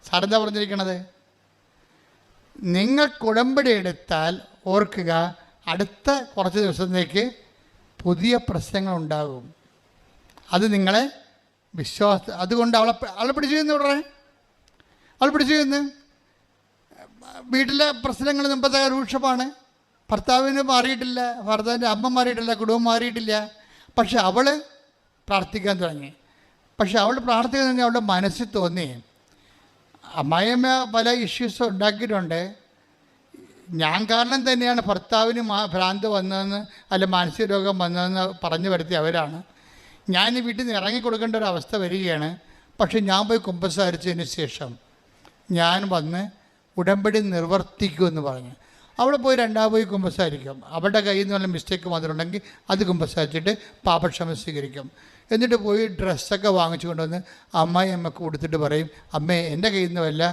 സാറെന്താ പറഞ്ഞിരിക്കണത്? നിങ്ങൾക്ക് ഉടമ്പടി എടുത്താൽ ഓർക്കുക, അടുത്ത കുറച്ച് ദിവസത്തേക്ക് പുതിയ പ്രശ്നങ്ങളുണ്ടാകും. അത് നിങ്ങളെ അതുകൊണ്ട് അവളെ പിടിച്ചു ചെയ്യുന്നു. ഉടനെ അവൾ പിടിച്ചു ചെയ്യുന്നു. വീട്ടിലെ പ്രശ്നങ്ങൾ മുമ്പത്തെ രൂക്ഷമാണ്. ഭർത്താവിന് മാറിയിട്ടില്ല, ഭർത്താവിൻ്റെ അമ്മ മാറിയിട്ടില്ല, കുടുംബം മാറിയിട്ടില്ല. പക്ഷെ അവൾ പ്രാർത്ഥിക്കാൻ തുടങ്ങി. പക്ഷെ അവൾ പ്രാർത്ഥിക്കാൻ തുടങ്ങി അവളുടെ മനസ്സിൽ തോന്നി, അമ്മായിയമ്മ പല ഇഷ്യൂസും ഉണ്ടാക്കിയിട്ടുണ്ട്, ഞാൻ കാരണം തന്നെയാണ് ഭർത്താവിന് ഭ്രാന്ത് വന്നതെന്ന് അല്ല മാനസിക രോഗം വന്നതെന്ന് പറഞ്ഞു വരുത്തി അവരാണ്. ഞാൻ ഈ വീട്ടിൽ നിന്ന് ഇറങ്ങിക്കൊടുക്കേണ്ട ഒരു അവസ്ഥ വരികയാണ്. പക്ഷെ ഞാൻ പോയി കുമ്പസാരിച്ചതിന് ശേഷം ഞാൻ വന്ന് ഉടമ്പടി നിർവർത്തിക്കുമെന്ന് പറഞ്ഞു. അവിടെ പോയി പോയി കുമ്പസാരിക്കും. അവരുടെ കയ്യിൽ നിന്ന് വല്ല മിസ്റ്റേക്ക് വന്നിട്ടുണ്ടെങ്കിൽ അത് കുമ്പസാരിച്ചിട്ട് പാപക്ഷമ സ്വീകരിക്കും. എന്നിട്ട് പോയി ഡ്രസ്സൊക്കെ വാങ്ങിച്ചു കൊണ്ടുവന്ന് അമ്മയ്ക്ക് കൊടുത്തിട്ട് പറയും, അമ്മേ എൻ്റെ കയ്യിൽ നിന്ന് വല്ല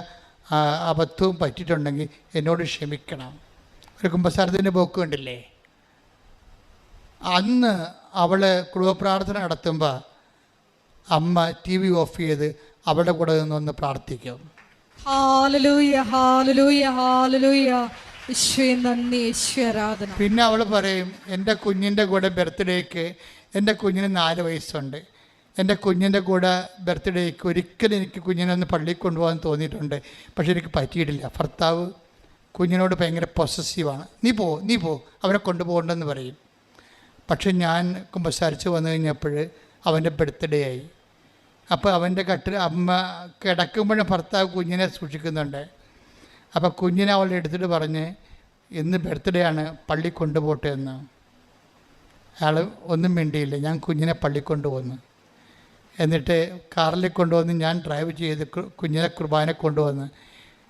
അബദ്ധവും പറ്റിയിട്ടുണ്ടെങ്കിൽ എന്നോട് ക്ഷമിക്കണം. ഒരു കുമ്പസാരത്തിൻ്റെ പോക്ക് കണ്ടില്ലേ? അന്ന് അവൾ കുടുംബപ്രാർത്ഥന നടത്തുമ്പോൾ അമ്മ TV ഓഫ് ചെയ്ത് അവളുടെ കൂടെ നിന്നൊന്ന് പ്രാർത്ഥിക്കും. ഹല്ലേലൂയ, ഹല്ലേലൂയ, ഹല്ലേലൂയ. യേശുവേ നന്ദി, യേശുവേ ആരാധന. പിന്നെ അവൾ പറയും, എൻ്റെ കുഞ്ഞിൻ്റെ കൂടെ ബർത്ത്ഡേക്ക്, എൻ്റെ കുഞ്ഞിന് 4 വയസ്സുണ്ട്, എൻ്റെ കുഞ്ഞിൻ്റെ കൂടെ ബർത്ത്ഡേക്ക് ഒരിക്കലും എനിക്ക് കുഞ്ഞിനെ ഒന്ന് പള്ളിയിൽ കൊണ്ടുപോകാൻ തോന്നിയിട്ടുണ്ട്, പക്ഷെ എനിക്ക് പറ്റിയിട്ടില്ല. ഭർത്താവ് കുഞ്ഞിനോട് ഭയങ്കര പൊസസീവാണ്, നീ പോ അവനെ കൊണ്ടുപോകണ്ടെന്ന് പറയും. പക്ഷെ ഞാൻ കുമ്പസാരിച്ച് വന്നു കഴിഞ്ഞപ്പോൾ അവൻ്റെ ബർത്ത്ഡേ ആയി. അപ്പോൾ അവൻ്റെ അമ്മ കിടക്കുമ്പോഴും ഭർത്താവ് കുഞ്ഞിനെ സൂക്ഷിക്കുന്നുണ്ട്. അപ്പോൾ കുഞ്ഞിനെ അവൾ എടുത്തിട്ട് പറഞ്ഞ്, ഇന്ന് ബർത്ത്ഡേ ആണ്, പള്ളി കൊണ്ടുപോട്ടെ എന്ന്. അയാൾ ഒന്നും മിണ്ടിയില്ല. ഞാൻ കുഞ്ഞിനെ പള്ളി കൊണ്ടുവന്നു. എന്നിട്ട് കാറിൽ കൊണ്ടുവന്ന് ഞാൻ ഡ്രൈവ് ചെയ്ത് കുഞ്ഞിനെ കുർബാന കൊണ്ടുവന്ന്,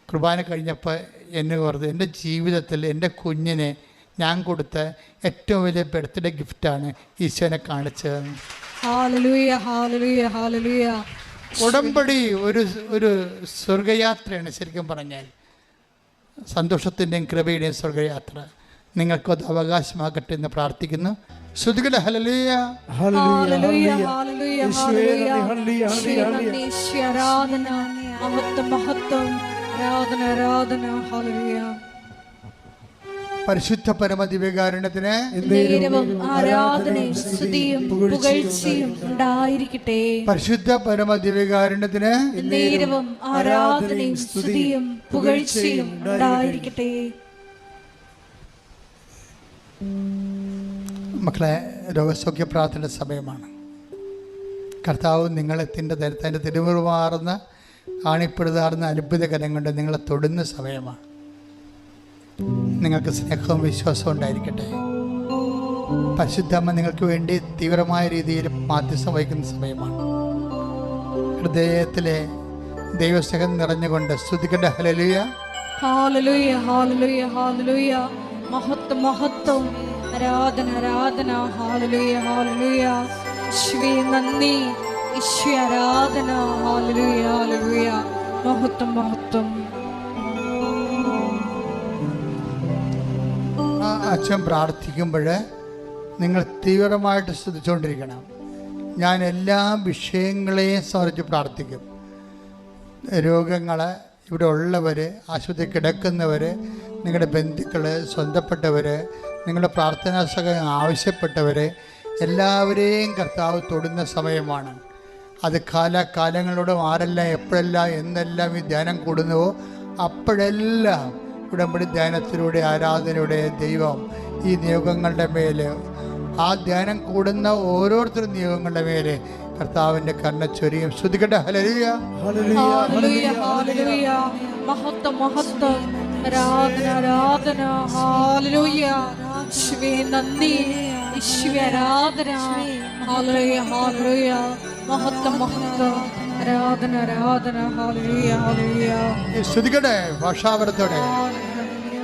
കുർബാന കഴിഞ്ഞപ്പോൾ എന്നെ ഓർത്ത് എൻ്റെ ജീവിതത്തിൽ എൻ്റെ കുഞ്ഞിനെ ഞാൻ കൊടുത്ത ഏറ്റവും വലിയ ബർത്ത്ഡേ ഗിഫ്റ്റാണ് ഈശോനെ കാണിച്ചതെന്ന്. ഹല്ലേലൂയ, ഹല്ലേലൂയ, ഹല്ലേലൂയ. ഉടമ്പടി ഒരു സ്വർഗയാത്രയാണ്. ശരിക്കും പറഞ്ഞാൽ സന്തോഷത്തിൻ്റെയും കൃപയുടെയും സ്വർഗയാത്ര. നിങ്ങൾക്കത് അവകാശമാകട്ടെ എന്ന് പ്രാർത്ഥിക്കുന്നു. ശ്രുതികളുടെ ഹല്ലേലൂയ, ഹല്ലേലൂയ, ഹല്ലേലൂയ, ഹല്ലേലൂയ. യേശുവേ ആരാധന, മഹത്വം, മഹത്വം, ആരാധന, ആരാധന. ഹല്ലേലൂയ. പരിശുദ്ധ പരമദിവ്യകാരുണ്യത്തിന് നേരവും ആരാധനയും സ്തുതിയും പുകഴ്ചയും ഉണ്ടായിരിക്കട്ടെ. പരിശുദ്ധ പരമദിവ്യകാരുണ്യത്തിന് നേരവും ആരാധനയും സ്തുതിയും പുകഴ്ചയും ഉണ്ടായിരിക്കട്ടെ. മക്കളെ, രോഗസൗഖ്യ പ്രാർത്ഥന സമയമാണ്. കർത്താവ് നിങ്ങളെത്തിൻ്റെ തരത്തിൻ്റെ തിരുമുറുമാറുന്ന ആണിപ്പെടുതാറുന്ന അത്ഭുതകരം കൊണ്ട് നിങ്ങളെ തൊടുന്ന സമയമാണ്. നിങ്ങൾക്ക് സ്നേഹവും വിശ്വാസവും ഉണ്ടായിരിക്കട്ടെ. പരിശുദ്ധമ്മ നിങ്ങൾക്ക് വേണ്ടി തീവ്രമായ രീതിയിൽ മാധ്യസ്ഥം വഹിക്കുന്ന സമയമാണ്. ഹൃദയത്തിലെ ദൈവസ്നേഹം നിറഞ്ഞുകൊണ്ട് സ്തുതിക്കട്ടെ. ഹല്ലേലൂയ, ഹല്ലേലൂയ, ഹല്ലേലൂയ, ഹല്ലേലൂയ. മഹത്വം, മഹത്വം, ആരാധന, ആരാധന. ഹല്ലേലൂയ, ഹല്ലേലൂയ. യേശുവേ നന്ദി, യേശുവേ ആരാധന. ഹല്ലേലൂയ, ഹല്ലേലൂയ. മഹത്വം, മഹത്വം. അച്ഛൻ പ്രാർത്ഥിക്കുമ്പോൾ നിങ്ങൾ തീവ്രമായിട്ട് ശ്രദ്ധിച്ചുകൊണ്ടിരിക്കണം. ഞാൻ എല്ലാ വിഷയങ്ങളെയും സംബന്ധിച്ച് പ്രാർത്ഥിക്കും. രോഗങ്ങൾ, ഇവിടെ ഉള്ളവർ, ആശുപത്രി കിടക്കുന്നവർ, നിങ്ങളുടെ ബന്ധുക്കൾ, സ്വന്തപ്പെട്ടവർ, നിങ്ങളുടെ പ്രാർത്ഥനാ സഹായം ആവശ്യപ്പെട്ടവർ, എല്ലാവരെയും കർത്താവ് തൊടുന്ന സമയമാണ്. അത് കാലങ്ങളോടും ആരെല്ലാം എപ്പോഴെല്ലാം എന്നെല്ലാം ഈ ധ്യാനം കൂടുന്നുവോ അപ്പോഴെല്ലാം ഉടമ്പടി ധ്യാനത്തിലൂടെ, ആരാധനയുടെ ദൈവം ഈ നിയോഗങ്ങളുടെ മേലെ, ആ ധ്യാനം കൂടുന്ന ഓരോരുത്തരും നിയോഗങ്ങളുടെ മേലെ കർത്താവിൻ്റെ കരുണ ചൊരിയും. ശ്രുതിക്കട്ടെ. ഹല്ലേലൂയ, ഹല്ലേലൂയ, ഹല്ലേലൂയ. മഹത്വം, മഹത്വം, ആരാധന, ആരാധന. ഹല്ലേലൂയ. യേശുവേ നന്ദി, യേശുവേ ആരാധന. ഹല്ലേലൂയ, ഹല്ലേലൂയ. മഹത്വം, മഹത്വം, ആരാധന, ആരാധന. ഹല്ലേലൂയ, ഹല്ലേലൂയ. ശ്രുതിക്കട്ടെ. ഭാഷാപരത്തോടെ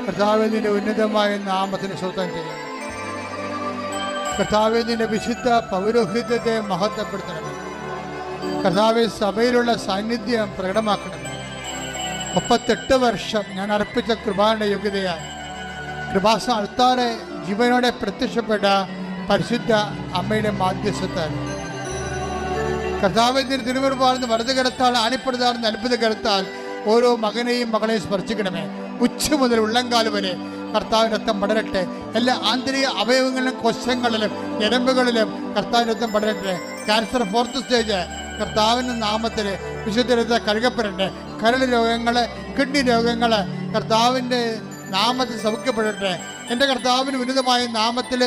കർത്താവേ നിന്റെ ഉന്നതമായ നാമത്തിന് സ്തോത്രം ചെയ്യും. കർത്താവേ നിന്റെ വിശുദ്ധ പൗരോഹിത്യത്തെ മഹത്വപ്പെടുത്തണമേ. കർത്താവേ സഭയിലുള്ള സാന്നിധ്യം പ്രകടമാക്കണമേ. 38 വർഷം ഞാൻ അർപ്പിച്ച കൃപാന്റെ യോഗ്യതയാൽ കൃപാസ അൾത്താറെ ജീവനോടെ പ്രത്യക്ഷപ്പെട്ട പരിശുദ്ധ അമ്മയുടെ മാധ്യസ്ഥത്താൽ കർത്താവിൻ്റെ തിരുമുറുപാടുന്ന വലത് കരത്താൽ ആണിപ്പെടുത്താറുന്ന അത്ഭുത കരത്താൽ ഓരോ മകനെയും മകളെയും സ്പർശിക്കണമേ. ഉച്ച മുതൽ ഉള്ളങ്കാല് വരെ കർത്താവിൻ്റെ രക്തം പടരട്ടെ. എല്ലാ ആന്തരിക അവയവങ്ങളിലും കോശങ്ങളിലും ഞരമ്പുകളിലും കർത്താവിൻ്റെ രക്തം പടരട്ടെ. ക്യാൻസർ 4th സ്റ്റേജ് കർത്താവിൻ്റെ നാമത്തിൽ വിശുദ്ധ രക്തം കഴുകപ്പെടട്ടെ. കരൾ രോഗങ്ങൾ, കിഡ്നി രോഗങ്ങൾ കർത്താവിൻ്റെ നാമത്തിൽ സൗഖ്യപ്പെടട്ടെ. എൻ്റെ കർത്താവിന് ഉന്നതമായ നാമത്തിൽ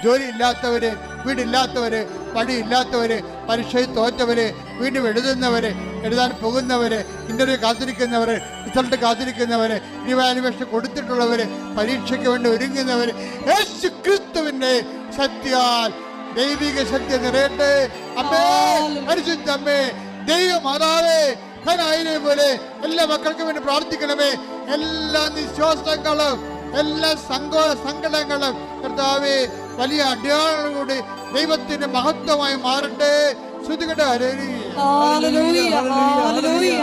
ജോലി ഇല്ലാത്തവർ, വീടില്ലാത്തവർ, പണിയില്ലാത്തവർ, പരീക്ഷയിൽ തോറ്റവർ, വീണ്ടും എഴുതാൻ പോകുന്നവർ, ഇൻ്റർവ്യൂ കാത്തിരിക്കുന്നവർ, റിസൾട്ട് കാത്തിരിക്കുന്നവർ, റിവാലുവേഷൻ കൊടുത്തിട്ടുള്ളവർ, പരീക്ഷയ്ക്ക് വേണ്ടി ഒരുങ്ങുന്നവർ, യേശു ക്രിസ്തുവിൻ്റെ ശക്തിയാൽ ദൈവിക ശക്തി നിറയട്ടെ. അമ്മേ, പരിശുദ്ധ അമ്മേ, ദൈവമാതാവേ, ഖനായിനെ പോലെ എല്ലാ മക്കൾക്കും വേണ്ടി പ്രാർത്ഥിക്കണമേ. എല്ലാ നിശ്വാസങ്ങളും എല്ലാ സങ്കടങ്ങളും കർത്താവേ വലിയ അടയാളങ്ങളോടെ ദൈവത്തിന്റെ മഹത്വമായി മാറട്ടെ. ശ്രുതികട്ടെ. ഹല്ലേലൂയ, ഹല്ലേലൂയ,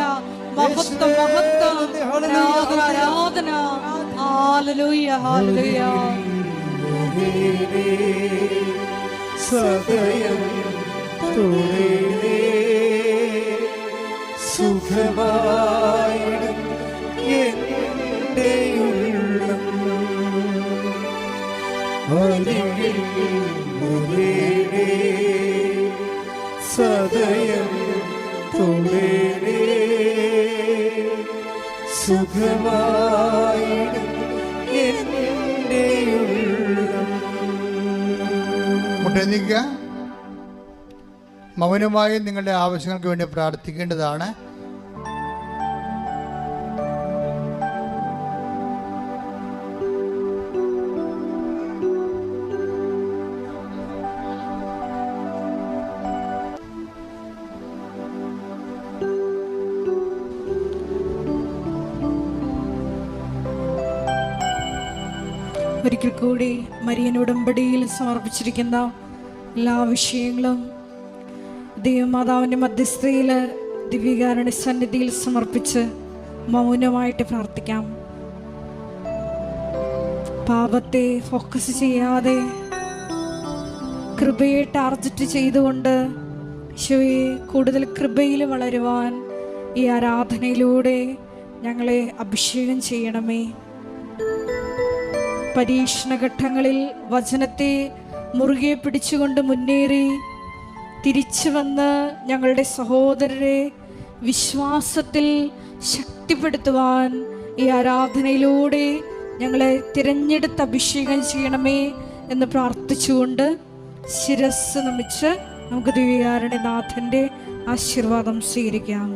മഹത്വം, മഹത്വം, ആരാധന, ഹല്ലേലൂയ, ഹല്ലേലൂയ. സദയം തുണേ സുഖമായി എൻ്റെ ഉള്ളം അരികിൽ മുരേ സദയം തുണേ സുഖമായി എൻ്റെ ഉള്ളം. മുട്ടേന്നിക്കുക. മൗനമായി നിങ്ങളുടെ ആവശ്യങ്ങൾക്ക് വേണ്ടി പ്രാർത്ഥിക്കേണ്ടതാണ്. ഒരിക്കൽ കൂടി മരിയൻ ഉടമ്പടിയിൽ സമർപ്പിച്ചിരിക്കുന്ന എല്ലാ വിഷയങ്ങളും ദൈവമാതാവിൻ്റെ മധ്യസ്ഥയിൽ ദിവ്യകാരുണ്യ സന്നിധിയിൽ സമർപ്പിച്ച് മൗനമായിട്ട് പ്രാർത്ഥിക്കാം. പാപത്തെ ഫോക്കസ് ചെയ്യാതെ കൃപയെ ടാർഗറ്റ് ചെയ്തുകൊണ്ട് ഈശോയെ കൂടുതൽ കൃപയിൽ വളരുവാൻ ഈ ആരാധനയിലൂടെ ഞങ്ങളെ അഭിഷേകം ചെയ്യണമേ. പരീക്ഷണഘട്ടങ്ങളിൽ വചനത്തെ മുറുകെ പിടിച്ചുകൊണ്ട് മുന്നേറി തിരിച്ചു വന്ന് ഞങ്ങളുടെ സഹോദരരെ വിശ്വാസത്തിൽ ശക്തിപ്പെടുത്തുവാൻ ഈ ആരാധനയിലൂടെ ഞങ്ങളെ തിരഞ്ഞെടുത്ത് അഭിഷേകം ചെയ്യണമേ എന്ന് പ്രാർത്ഥിച്ചുകൊണ്ട് ശിരസ് നമിച്ച് നമുക്ക് ദിവ്യകാരുണ്യനാഥൻ്റെ ആശീർവാദം സ്വീകരിക്കാം.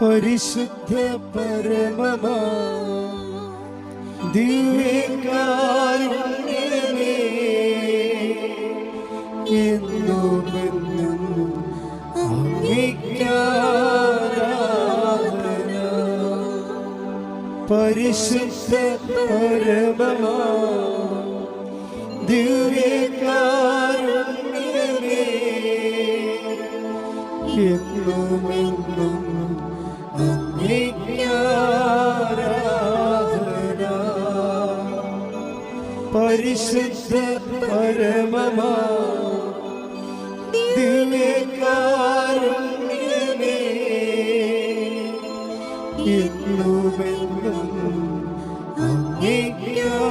പരിശുദ്ധ പരമമാ ദിവ്യകാരുണ്യമേ എന്നുമെന്നും അങ്ങേയ്ക്കാരാധന. പരിശുദ്ധ പരമമാ ദിവ്യകാരുണ്യമേ എന്നുമെന്നും അങ്ങേയ്ക്കാരാധന. പരിശുദ്ധ പരമമാ ദിവ്യകാരുണ്യമേ എന്നുമെന്നും അങ്ങേയ്ക്കാരാധന.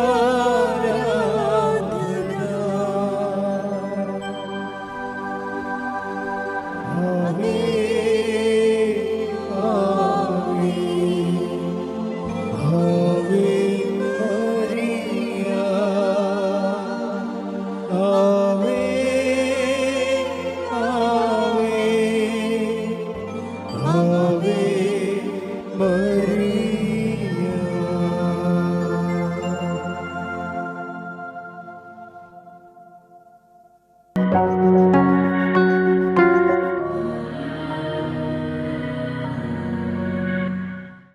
Maria.